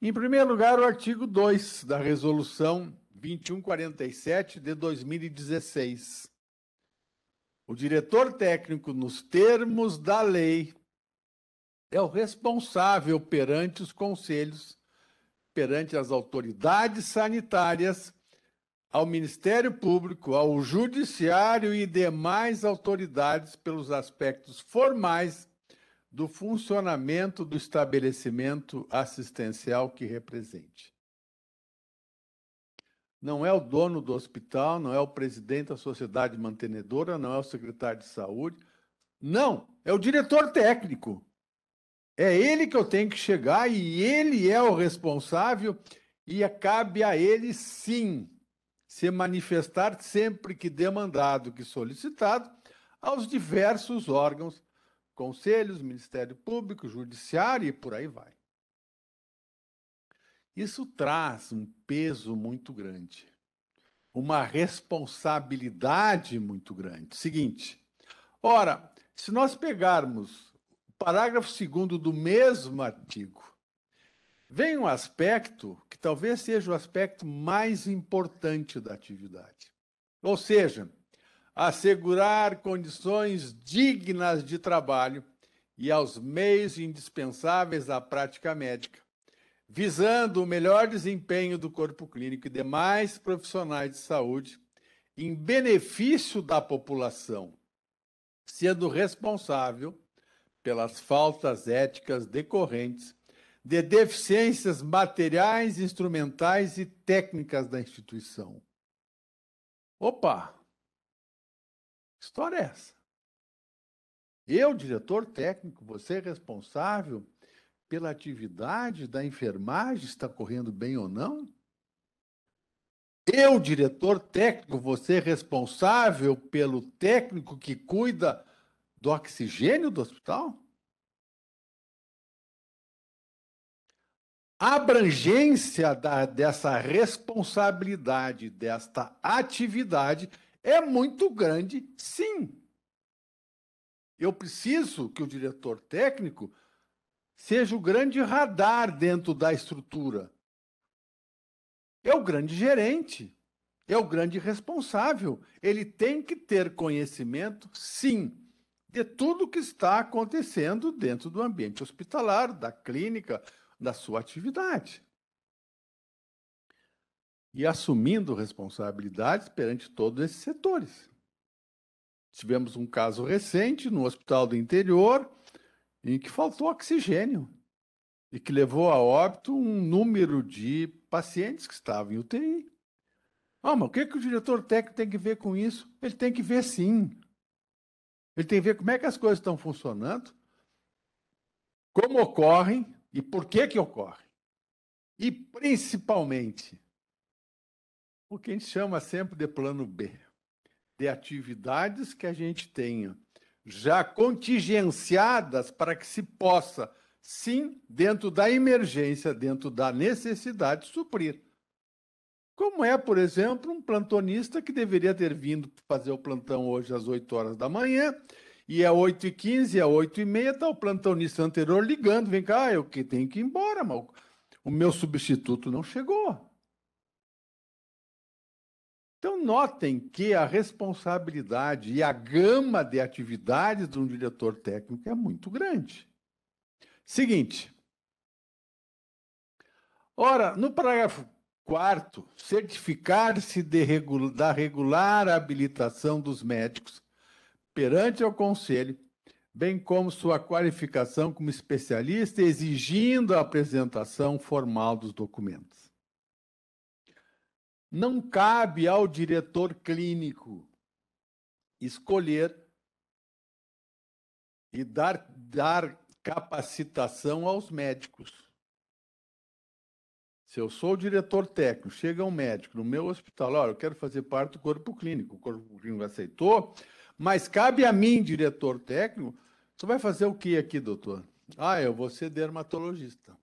Em primeiro lugar, o artigo 2 da resolução 2147 de 2016. O diretor técnico, nos termos da lei, é o responsável perante os conselhos, perante as autoridades sanitárias, ao Ministério Público, ao Judiciário e demais autoridades pelos aspectos formais do funcionamento do estabelecimento assistencial que represente. Não é o dono do hospital, não é o presidente da sociedade mantenedora, não é o secretário de saúde. Não, é o diretor técnico. É ele que eu tenho que chegar e ele é o responsável e cabe a ele, sim, se manifestar sempre que demandado, que solicitado, aos diversos órgãos, conselhos, Ministério Público, Judiciário e por aí vai. Isso traz um peso muito grande, uma responsabilidade muito grande. Seguinte, ora, se nós pegarmos o parágrafo 2º do mesmo artigo, vem um aspecto que talvez seja o aspecto mais importante da atividade. Ou seja, assegurar condições dignas de trabalho e aos meios indispensáveis à prática médica, visando o melhor desempenho do corpo clínico e demais profissionais de saúde, em benefício da população, sendo responsável pelas faltas éticas decorrentes de deficiências materiais, instrumentais e técnicas da instituição. Opa! Que história é essa? Eu, diretor técnico, você responsável pela atividade da enfermagem, está correndo bem ou não? Eu, diretor técnico, você responsável pelo técnico que cuida do oxigênio do hospital? A abrangência dessa responsabilidade, desta atividade, é muito grande, sim. Eu preciso que o diretor técnico seja o grande radar dentro da estrutura. É o grande gerente, é o grande responsável. Ele tem que ter conhecimento, sim, de tudo que está acontecendo dentro do ambiente hospitalar, da clínica, da sua atividade. E assumindo responsabilidades perante todos esses setores. Tivemos um caso recente no hospital do interior em que faltou oxigênio e que levou a óbito um número de pacientes que estavam em UTI. Mas o que o diretor técnico tem que ver com isso? Ele tem que ver, sim. Ele tem que ver como é que as coisas estão funcionando, como ocorrem e por que ocorrem. E, principalmente, o que a gente chama sempre de plano B, de atividades que a gente tenha já contingenciadas para que se possa, sim, dentro da emergência, dentro da necessidade, suprir. Como é, por exemplo, um plantonista que deveria ter vindo fazer o plantão hoje às 8 horas da manhã, e é 8h15, é 8h30, está o plantonista anterior ligando, vem cá, eu que tenho que ir embora, mas o meu substituto não chegou. Então, notem que a responsabilidade e a gama de atividades de um diretor técnico é muito grande. Seguinte. Ora, no parágrafo 4º, certificar-se da regular habilitação dos médicos perante o Conselho, bem como sua qualificação como especialista, exigindo a apresentação formal dos documentos. Não cabe ao diretor clínico escolher e dar capacitação aos médicos. Se eu sou o diretor técnico, chega um médico no meu hospital, olha, eu quero fazer parte do corpo clínico, o corpo clínico aceitou, mas cabe a mim, diretor técnico, você vai fazer o que aqui, doutor? Ah, eu vou ser dermatologista.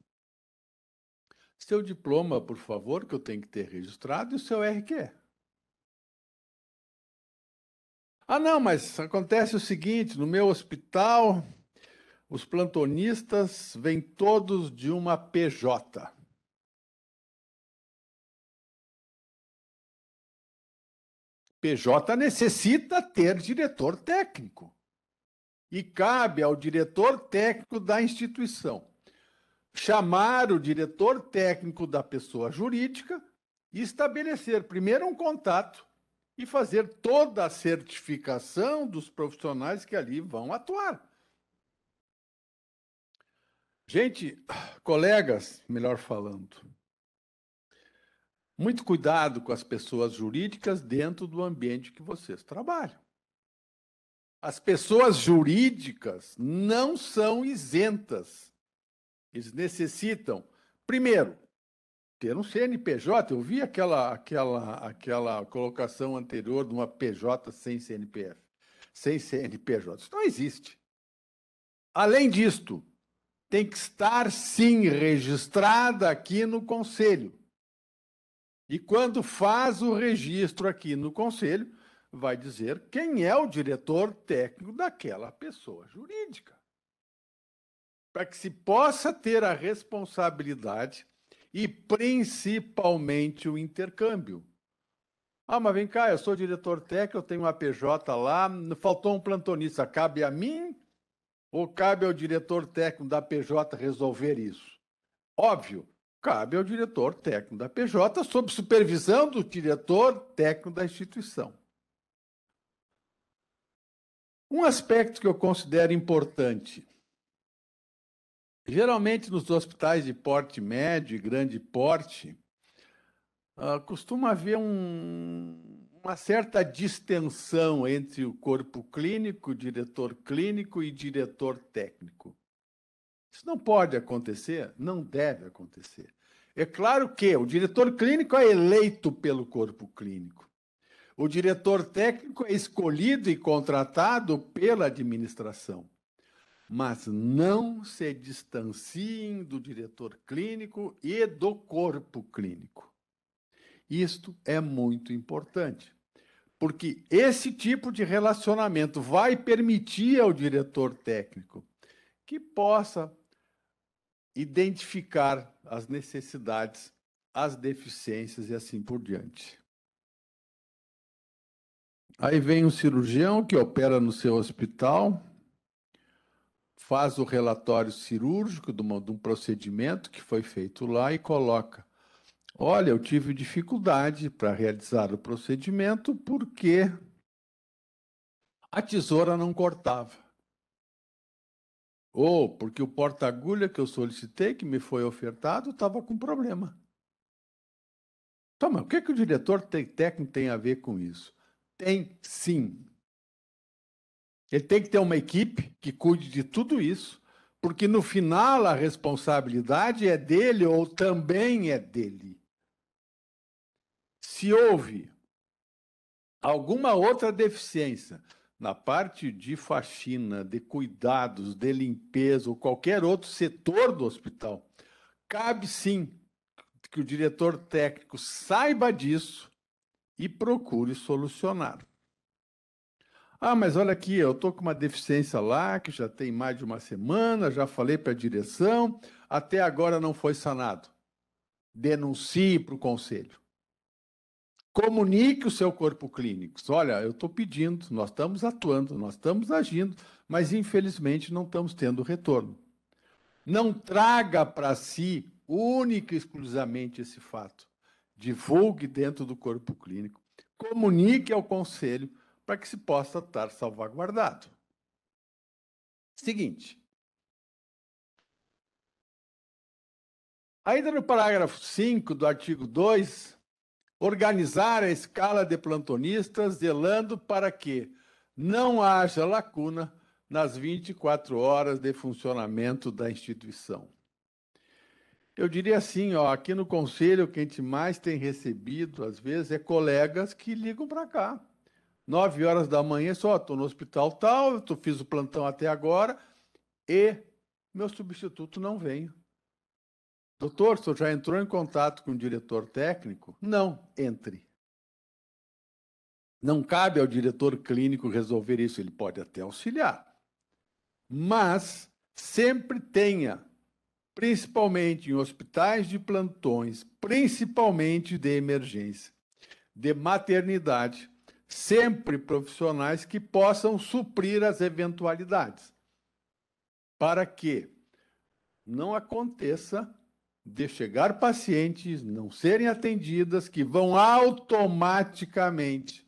Seu diploma, por favor, que eu tenho que ter registrado, e o seu RQ. Ah, não, mas acontece o seguinte, no meu hospital, os plantonistas vêm todos de uma PJ. PJ necessita ter diretor técnico. E cabe ao diretor técnico da instituição chamar o diretor técnico da pessoa jurídica e estabelecer primeiro um contato e fazer toda a certificação dos profissionais que ali vão atuar. Gente, colegas, melhor falando, muito cuidado com as pessoas jurídicas dentro do ambiente que vocês trabalham. As pessoas jurídicas não são isentas. Eles necessitam, primeiro, ter um CNPJ. Eu vi aquela colocação anterior de uma PJ sem CNPF, sem CNPJ. Isso não existe. Além disto, tem que estar, sim, registrada aqui no Conselho. E quando faz o registro aqui no Conselho, vai dizer quem é o diretor técnico daquela pessoa jurídica. Para que se possa ter a responsabilidade e principalmente o intercâmbio. Ah, mas vem cá, eu sou diretor técnico, eu tenho uma PJ lá, faltou um plantonista, cabe a mim ou cabe ao diretor técnico da PJ resolver isso? Óbvio, cabe ao diretor técnico da PJ sob supervisão do diretor técnico da instituição. Um aspecto que eu considero importante, geralmente nos hospitais de porte médio e grande porte, costuma haver uma certa distensão entre o corpo clínico, diretor clínico e diretor técnico. Isso não pode acontecer, não deve acontecer. É claro que o diretor clínico é eleito pelo corpo clínico. O diretor técnico é escolhido e contratado pela administração. Mas não se distanciem do diretor clínico e do corpo clínico. Isto é muito importante, porque esse tipo de relacionamento vai permitir ao diretor técnico que possa identificar as necessidades, as deficiências e assim por diante. Aí vem um cirurgião que opera no seu hospital, faz o relatório cirúrgico de um procedimento que foi feito lá e coloca: olha, eu tive dificuldade para realizar o procedimento porque a tesoura não cortava. Ou porque o porta-agulha que eu solicitei, que me foi ofertado, estava com problema. Toma, o que o diretor técnico tem a ver com isso? Tem sim. Ele tem que ter uma equipe que cuide de tudo isso, porque no final a responsabilidade é dele ou também é dele. Se houve alguma outra deficiência na parte de faxina, de cuidados, de limpeza ou qualquer outro setor do hospital, cabe sim que o diretor técnico saiba disso e procure solucionar. Ah, mas olha aqui, eu estou com uma deficiência lá, que já tem mais de uma semana, já falei para a direção, até agora não foi sanado. Denuncie para o conselho. Comunique o seu corpo clínico. Olha, eu estou pedindo, nós estamos atuando, nós estamos agindo, mas infelizmente não estamos tendo retorno. Não traga para si única e exclusivamente esse fato. Divulgue dentro do corpo clínico. Comunique ao conselho para que se possa estar salvaguardado. Seguinte. Ainda no parágrafo 5 do artigo 2, organizar a escala de plantonistas, zelando para que não haja lacuna nas 24 horas de funcionamento da instituição. Eu diria assim, ó, aqui no Conselho, o que a gente mais tem recebido, às vezes, é colegas que ligam para cá. 9 horas da manhã, só estou no hospital tal, eu fiz o plantão até agora e meu substituto não veio. Doutor, o senhor já entrou em contato com o diretor técnico? Não, entre. Não cabe ao diretor clínico resolver isso, ele pode até auxiliar. Mas sempre tenha, principalmente em hospitais de plantões, principalmente de emergência, de maternidade, sempre profissionais que possam suprir as eventualidades, para que não aconteça de chegar pacientes, não serem atendidas, que vão automaticamente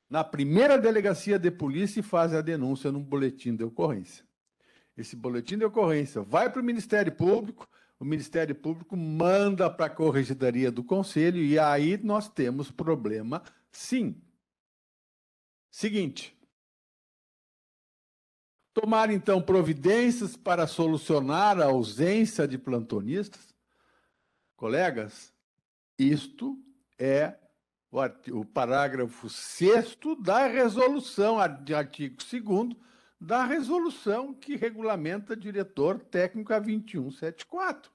na primeira delegacia de polícia e fazem a denúncia num boletim de ocorrência. Esse boletim de ocorrência vai para o Ministério Público, o Ministério Público manda para a Corregedoria do Conselho e aí nós temos problema, sim. Seguinte, tomar então providências para solucionar a ausência de plantonistas. Colegas, isto é o parágrafo 6º da resolução, de artigo 2º da resolução que regulamenta diretor técnico a 2174.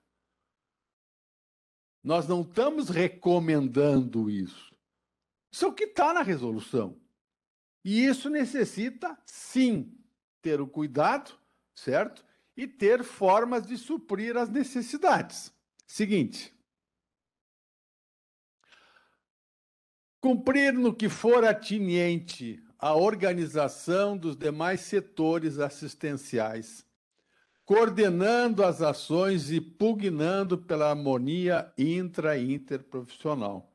Nós não estamos recomendando isso. Isso é o que está na resolução. E isso necessita, sim, ter o cuidado, certo? E ter formas de suprir as necessidades. Seguinte. Cumprir no que for atiniente à organização dos demais setores assistenciais, coordenando as ações e pugnando pela harmonia intra- e interprofissional.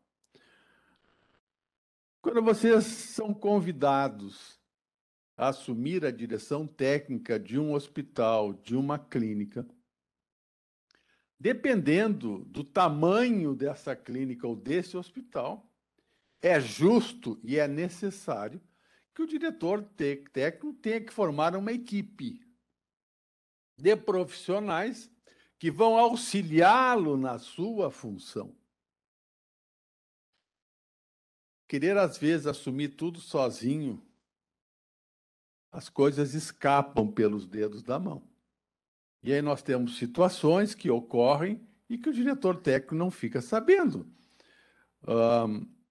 Quando vocês são convidados a assumir a direção técnica de um hospital, de uma clínica, dependendo do tamanho dessa clínica ou desse hospital, é justo e é necessário que o diretor técnico tenha que formar uma equipe de profissionais que vão auxiliá-lo na sua função. Querer, às vezes, assumir tudo sozinho, as coisas escapam pelos dedos da mão. E aí nós temos situações que ocorrem e que o diretor técnico não fica sabendo.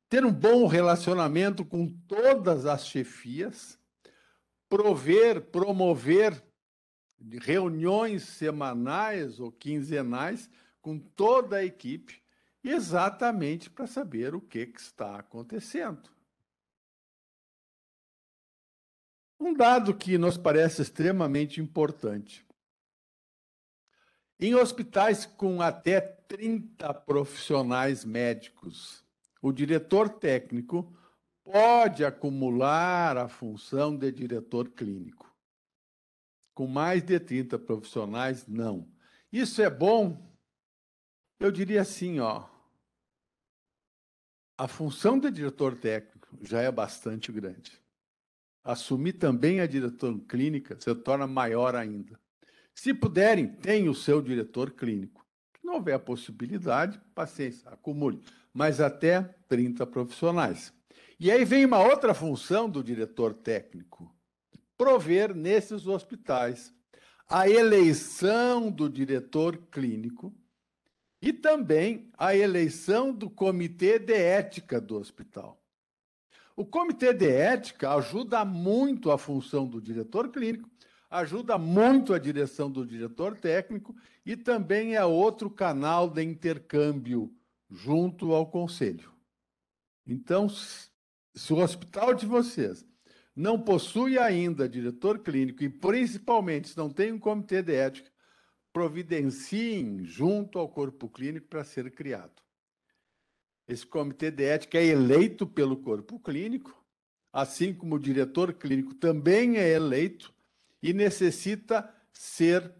Ter um bom relacionamento com todas as chefias, promover reuniões semanais ou quinzenais com toda a equipe, exatamente para saber o que está acontecendo. Um dado que nos parece extremamente importante. Em hospitais com até 30 profissionais médicos, o diretor técnico pode acumular a função de diretor clínico. Com mais de 30 profissionais, não. Isso é bom? Eu diria assim, ó. A função de diretor técnico já é bastante grande. Assumir também a direção clínica se torna maior ainda. Se puderem, tenha o seu diretor clínico. Se não houver a possibilidade, paciência, acumule. Mas até 30 profissionais. E aí vem uma outra função do diretor técnico. Prover nesses hospitais a eleição do diretor clínico e também a eleição do comitê de ética do hospital. O comitê de ética ajuda muito a função do diretor clínico, ajuda muito a direção do diretor técnico e também é outro canal de intercâmbio junto ao conselho. Então, se o hospital de vocês não possui ainda diretor clínico e principalmente se não tem um comitê de ética, providenciem junto ao corpo clínico para ser criado. Esse comitê de ética é eleito pelo corpo clínico, assim como o diretor clínico também é eleito e necessita ser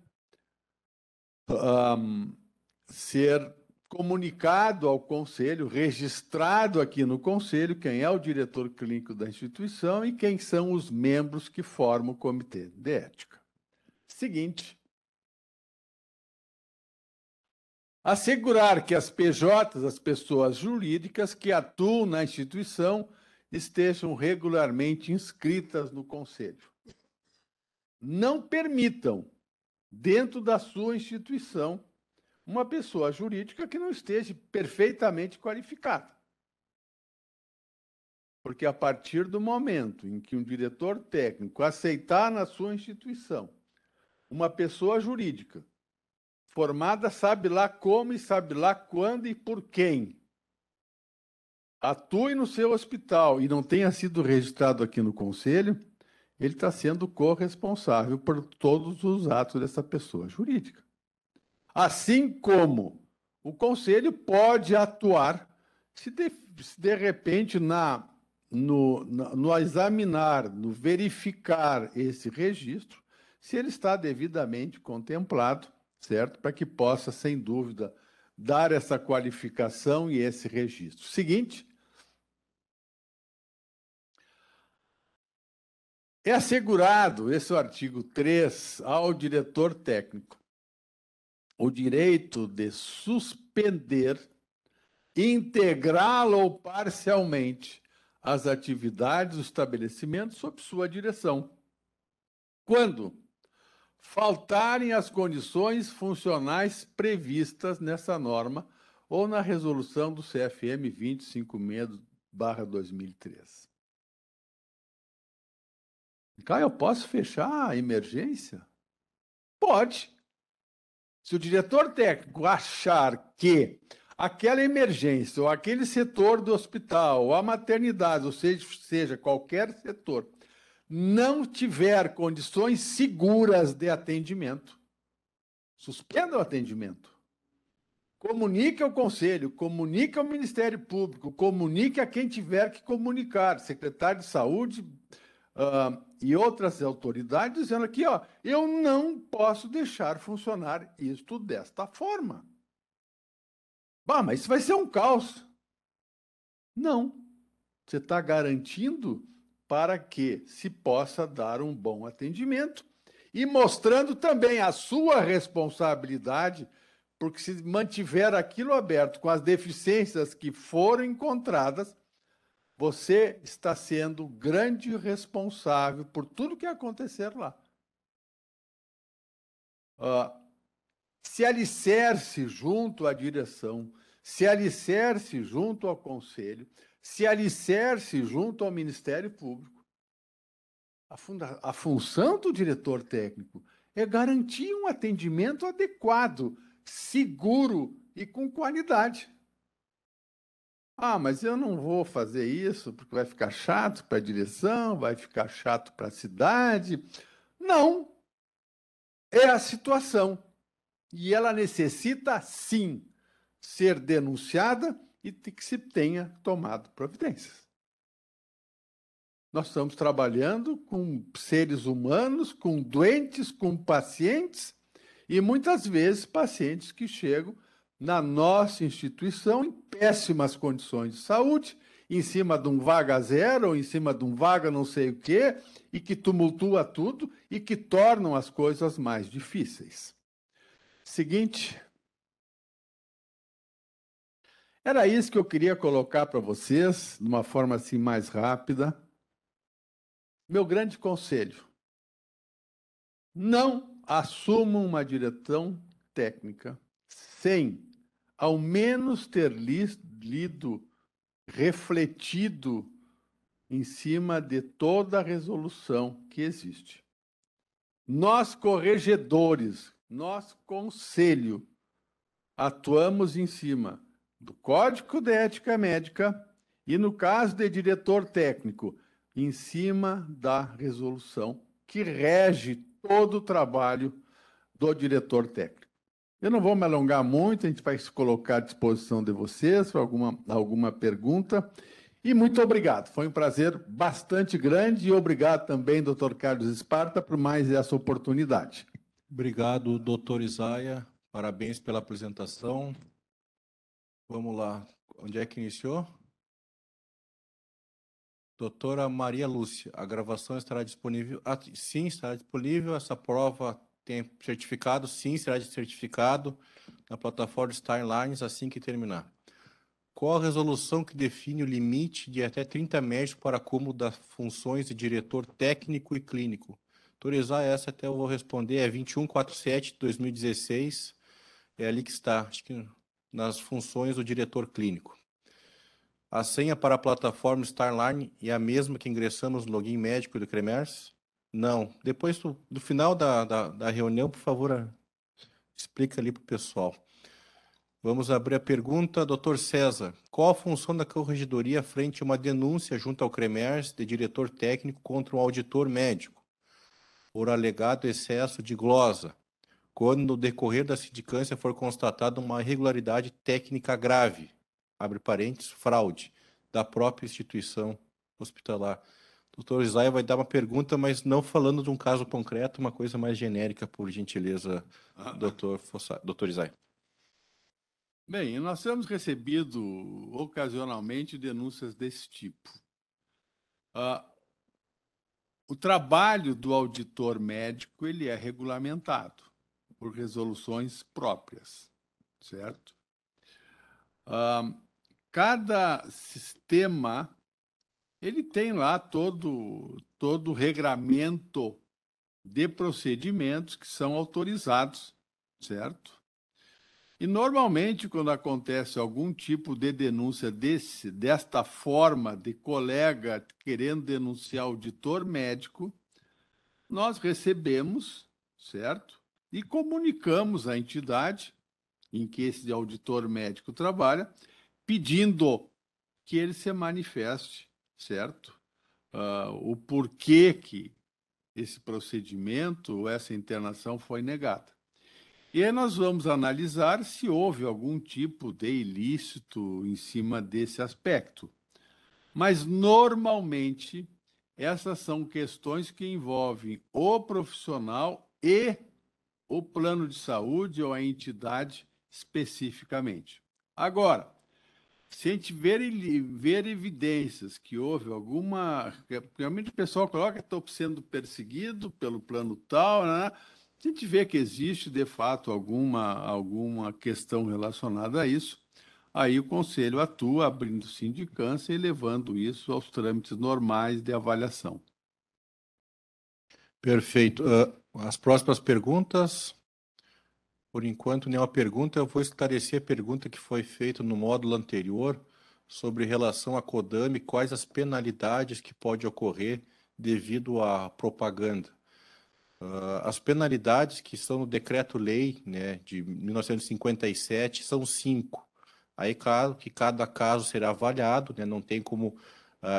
comunicado ao Conselho, registrado aqui no Conselho, quem é o diretor clínico da instituição e quem são os membros que formam o Comitê de Ética. Seguinte. Assegurar que as PJs, as pessoas jurídicas que atuam na instituição, estejam regularmente inscritas no Conselho. Não permitam, dentro da sua instituição, uma pessoa jurídica que não esteja perfeitamente qualificada. Porque a partir do momento em que um diretor técnico aceitar na sua instituição uma pessoa jurídica formada sabe lá como e sabe lá quando e por quem, atue no seu hospital e não tenha sido registrado aqui no Conselho, ele está sendo corresponsável por todos os atos dessa pessoa jurídica. Assim como o Conselho pode atuar se de repente no examinar, no verificar esse registro, se ele está devidamente contemplado, certo? Para que possa, sem dúvida, dar essa qualificação e esse registro. Seguinte, é assegurado, esse é o artigo 3, ao diretor técnico, o direito de suspender, integrá-lo ou parcialmente as atividades do estabelecimento sob sua direção. Quando faltarem as condições funcionais previstas nessa norma ou na resolução do CFM 256/2003. Cara, eu posso fechar a emergência? Pode. Se o diretor técnico achar que aquela emergência, ou aquele setor do hospital, ou a maternidade, ou seja qualquer setor, não tiver condições seguras de atendimento, suspenda o atendimento. Comunique ao Conselho, comunique ao Ministério Público, comunique a quem tiver que comunicar, secretário de Saúde e outras autoridades, dizendo aqui, ó, eu não posso deixar funcionar isto desta forma. Bah, mas isso vai ser um caos. Não. Você está garantindo para que se possa dar um bom atendimento e mostrando também a sua responsabilidade, porque se mantiver aquilo aberto com as deficiências que foram encontradas, você está sendo grande responsável por tudo que acontecer lá. Se alicerce junto à direção, se alicerce junto ao Conselho, se alicerce junto ao Ministério Público. A função do diretor técnico é garantir um atendimento adequado, seguro e com qualidade. Ah, mas eu não vou fazer isso porque vai ficar chato para a direção, vai ficar chato para a cidade. Não. É a situação. E ela necessita, sim, ser denunciada e que se tenha tomado providências. Nós estamos trabalhando com seres humanos, com doentes, com pacientes, e muitas vezes pacientes que chegam na nossa instituição em péssimas condições de saúde, em cima de um vaga zero, ou em cima de um vaga não sei o quê, e que tumultua tudo e que tornam as coisas mais difíceis. Seguinte. Era isso que eu queria colocar para vocês, de uma forma assim mais rápida. Meu grande conselho: não assumam uma direção técnica sem, ao menos, ter lido, refletido em cima de toda a resolução que existe. Nós, corregedores, nós, conselho, atuamos em cima do Código de Ética Médica e, no caso de diretor técnico, em cima da resolução que rege todo o trabalho do diretor técnico. Eu não vou me alongar muito, a gente vai se colocar à disposição de vocês para alguma pergunta. E muito obrigado, foi um prazer bastante grande e obrigado também, Dr. Carlos Esparta, por mais essa oportunidade. Obrigado, doutor Isaia. Parabéns pela apresentação. Vamos lá. Onde é que iniciou? Doutora Maria Lúcia, a gravação estará disponível? Sim, estará disponível. Essa prova tem certificado? Sim, será de certificado na plataforma Starlines assim que terminar. Qual a resolução que define o limite de até 30 médicos para acúmulo das funções de diretor técnico e clínico? Autorizar essa até eu vou responder, é 2147 de 2016. É ali que está, acho que nas funções do diretor clínico. A senha para a plataforma Starline é a mesma que ingressamos no login médico do Cremers? Não. Depois do final da reunião, por favor, explica ali para o pessoal. Vamos abrir a pergunta, doutor César. Qual a função da corregedoria frente a uma denúncia junto ao Cremers de diretor técnico contra um auditor médico por alegado excesso de glosa, quando no decorrer da sindicância for constatada uma irregularidade técnica grave, abre parênteses, fraude, da própria instituição hospitalar? Doutor Isai vai dar uma pergunta, mas não falando de um caso concreto, uma coisa mais genérica, por gentileza, doutor Isai. Bem, nós temos recebido ocasionalmente denúncias desse tipo. O trabalho do auditor médico ele é regulamentado por resoluções próprias, certo? Cada sistema ele tem lá todo o regramento de procedimentos que são autorizados, certo? E normalmente, quando acontece algum tipo de denúncia desta forma, de colega querendo denunciar auditor médico, nós recebemos, certo? E comunicamos à entidade em que esse auditor médico trabalha, pedindo que ele se manifeste, certo? O porquê que esse procedimento, essa internação foi negada. E aí nós vamos analisar se houve algum tipo de ilícito em cima desse aspecto. Mas, normalmente, essas são questões que envolvem o profissional e o plano de saúde ou a entidade especificamente. Agora, se a gente ver evidências que houve alguma... Realmente o pessoal coloca que estou sendo perseguido pelo plano tal, né? Se a gente vê que existe, de fato, alguma questão relacionada a isso, aí o Conselho atua abrindo sindicância e levando isso aos trâmites normais de avaliação. Perfeito. As próximas perguntas, por enquanto, nenhuma pergunta. Eu vou esclarecer a pergunta que foi feita no módulo anterior sobre relação à Codame, quais as penalidades que pode ocorrer devido à propaganda. As penalidades que estão no Decreto-Lei, né, de 1957 são 5. Aí, claro que cada caso será avaliado, né, não tem como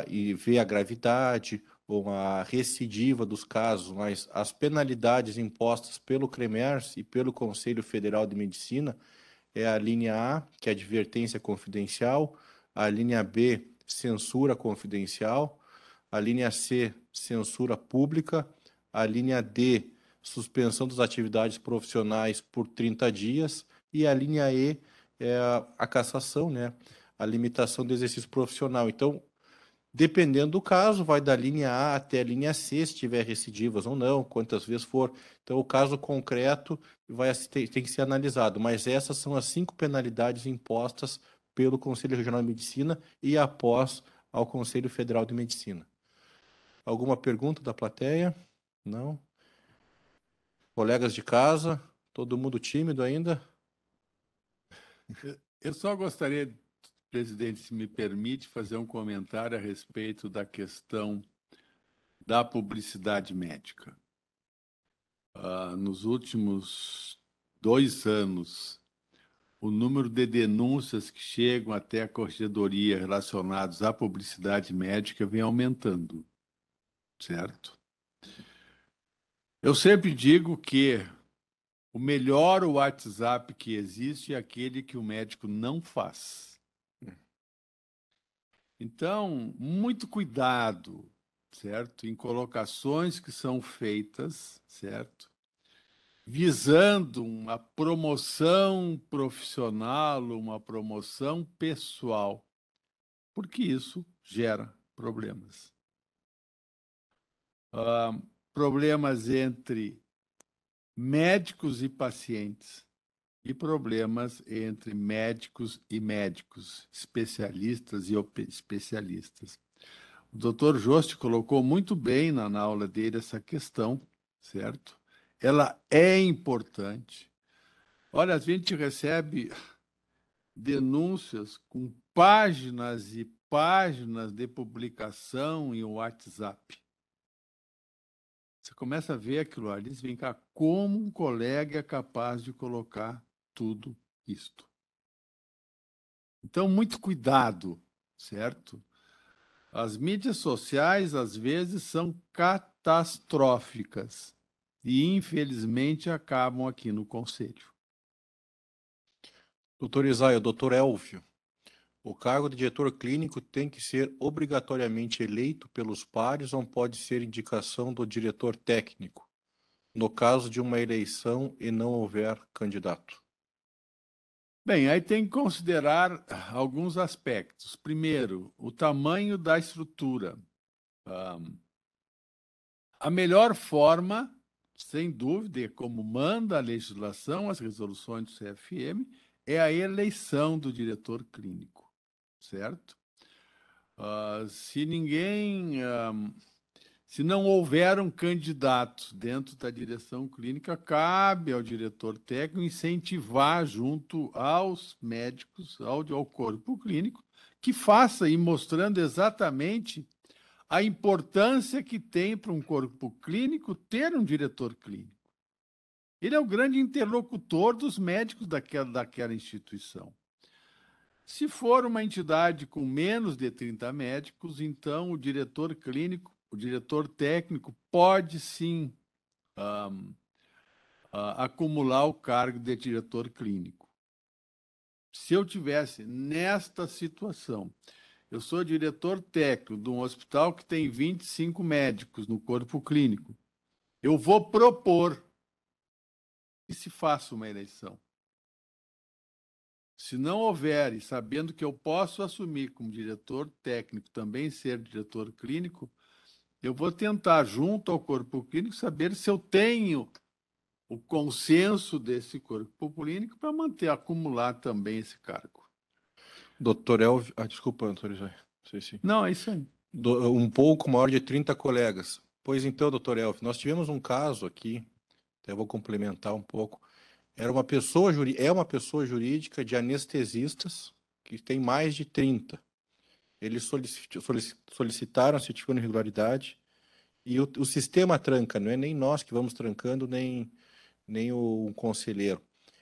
e ver a gravidade ou a recidiva dos casos, mas as penalidades impostas pelo CREMERS e pelo Conselho Federal de Medicina é a linha A, que é advertência confidencial, a linha B, censura confidencial, a linha C, censura pública, a linha D, suspensão das atividades profissionais por 30 dias, e a linha E é a cassação, né? A limitação do exercício profissional. Então, dependendo do caso, vai da linha A até a linha C, se tiver recidivas ou não, quantas vezes for. Então, o caso concreto tem que ser analisado. Mas essas são as 5 penalidades impostas pelo Conselho Regional de Medicina e após ao Conselho Federal de Medicina. Alguma pergunta da plateia? Não? Colegas de casa? Todo mundo tímido ainda? Eu só gostaria, presidente, se me permite, fazer um comentário a respeito da questão da publicidade médica. Nos últimos 2 anos, o número de denúncias que chegam até a corregedoria relacionadas à publicidade médica vem aumentando, certo? Eu sempre digo que o melhor WhatsApp que existe é aquele que o médico não faz. Então, muito cuidado, certo? Em colocações que são feitas, certo? visando uma promoção profissional, uma promoção pessoal, porque isso gera problemas. Problemas entre médicos e pacientes e problemas entre médicos e médicos, especialistas e especialistas. O doutor Joste colocou muito bem na aula dele essa questão, certo? Ela é importante. Olha, a gente recebe denúncias com páginas e páginas de publicação em WhatsApp. Você começa a ver aquilo ali, vem cá, como um colega é capaz de colocar tudo isto. Então, muito cuidado, certo? As mídias sociais, às vezes, são catastróficas e, infelizmente, acabam aqui no Conselho. Doutor Isaia, doutor Elvio, o cargo de diretor clínico tem que ser obrigatoriamente eleito pelos pares ou pode ser indicação do diretor técnico, no caso de uma eleição e não houver candidato? Bem, aí tem que considerar alguns aspectos. Primeiro, o tamanho da estrutura. A melhor forma, sem dúvida, e como manda a legislação, as resoluções do CFM, é a eleição do diretor clínico, certo? Se não houver um candidato dentro da direção clínica, cabe ao diretor técnico incentivar junto aos médicos, ao corpo clínico, que faça e mostrando exatamente a importância que tem para um corpo clínico ter um diretor clínico. Ele é o grande interlocutor dos médicos daquela instituição. Se for uma entidade com menos de 30 médicos, então o diretor clínico, o diretor técnico pode sim acumular o cargo de diretor clínico. Se eu tivesse nesta situação, eu sou diretor técnico de um hospital que tem 25 médicos no corpo clínico, eu vou propor que se faça uma eleição. Se não houver, e sabendo que eu posso assumir como diretor técnico, também ser diretor clínico, eu vou tentar, junto ao corpo clínico, saber se eu tenho o consenso desse corpo clínico para manter, acumular também esse cargo. Doutor Elvio, desculpa, doutor Isaia. Não, é isso aí. Um pouco maior de 30 colegas. Pois então, doutor Elvio, nós tivemos um caso aqui, até vou complementar um pouco. É uma pessoa jurídica de anestesistas que tem mais de 30. Eles solicitaram a certificação de irregularidade e o sistema tranca, não é nem nós que vamos trancando, nem o conselheiro.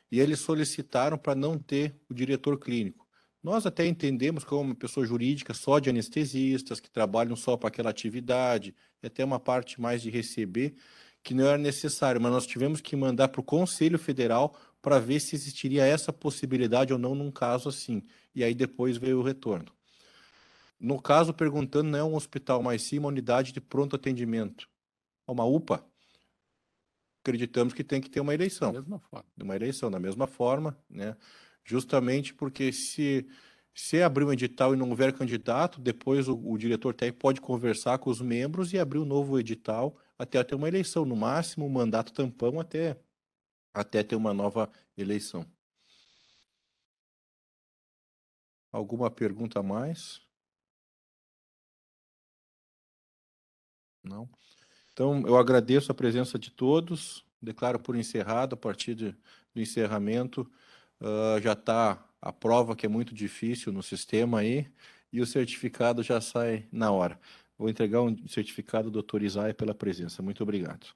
E eles solicitaram para não ter o diretor clínico. Nós até entendemos que é uma pessoa jurídica só de anestesistas, que trabalham só para aquela atividade, e até uma parte mais de receber, que não era necessário, mas nós tivemos que mandar para o Conselho Federal para ver se existiria essa possibilidade ou não num caso assim. E aí depois veio o retorno. No caso, perguntando, não é um hospital, mas sim uma unidade de pronto atendimento. Uma UPA. Acreditamos que tem que ter uma eleição. Da mesma forma. Uma eleição, da mesma forma, né? Justamente porque se abrir um edital e não houver candidato, depois o diretor técnico pode conversar com os membros e abrir um novo edital até ter uma eleição. No máximo, um mandato tampão até ter uma nova eleição. Alguma pergunta a mais? Não? Então, eu agradeço a presença de todos, declaro por encerrado, a partir do encerramento, já está a prova, que é muito difícil no sistema aí, e o certificado já sai na hora. Vou entregar um certificado ao doutor Isaia pela presença. Muito obrigado.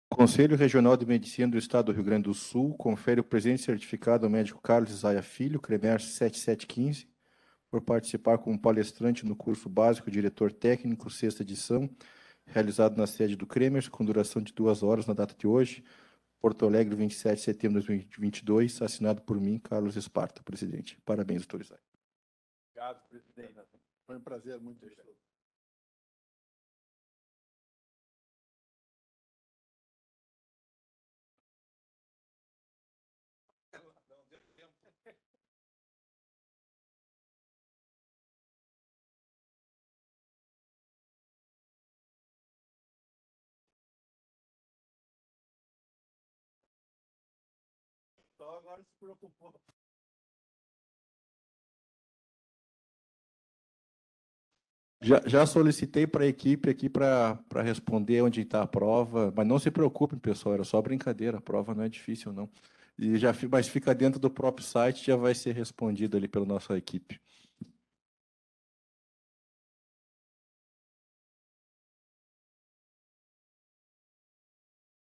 O Conselho Regional de Medicina do Estado do Rio Grande do Sul confere o presente certificado ao médico Carlos Isaia Filho, CREMERS 7715, por participar como palestrante no curso básico Diretor Técnico, 6ª edição, realizado na sede do Cremers, com duração de 2 horas na data de hoje. Porto Alegre, 27 de setembro de 2022, assinado por mim, Carlos Esparta, presidente. Parabéns, doutor Isaac. Obrigado, presidente. Foi um prazer muito. Só agora se preocupou. Já solicitei para a equipe aqui para responder onde está a prova, mas não se preocupem, pessoal, era só brincadeira, a prova não é difícil, não. Mas fica dentro do próprio site, já vai ser respondido ali pela nossa equipe.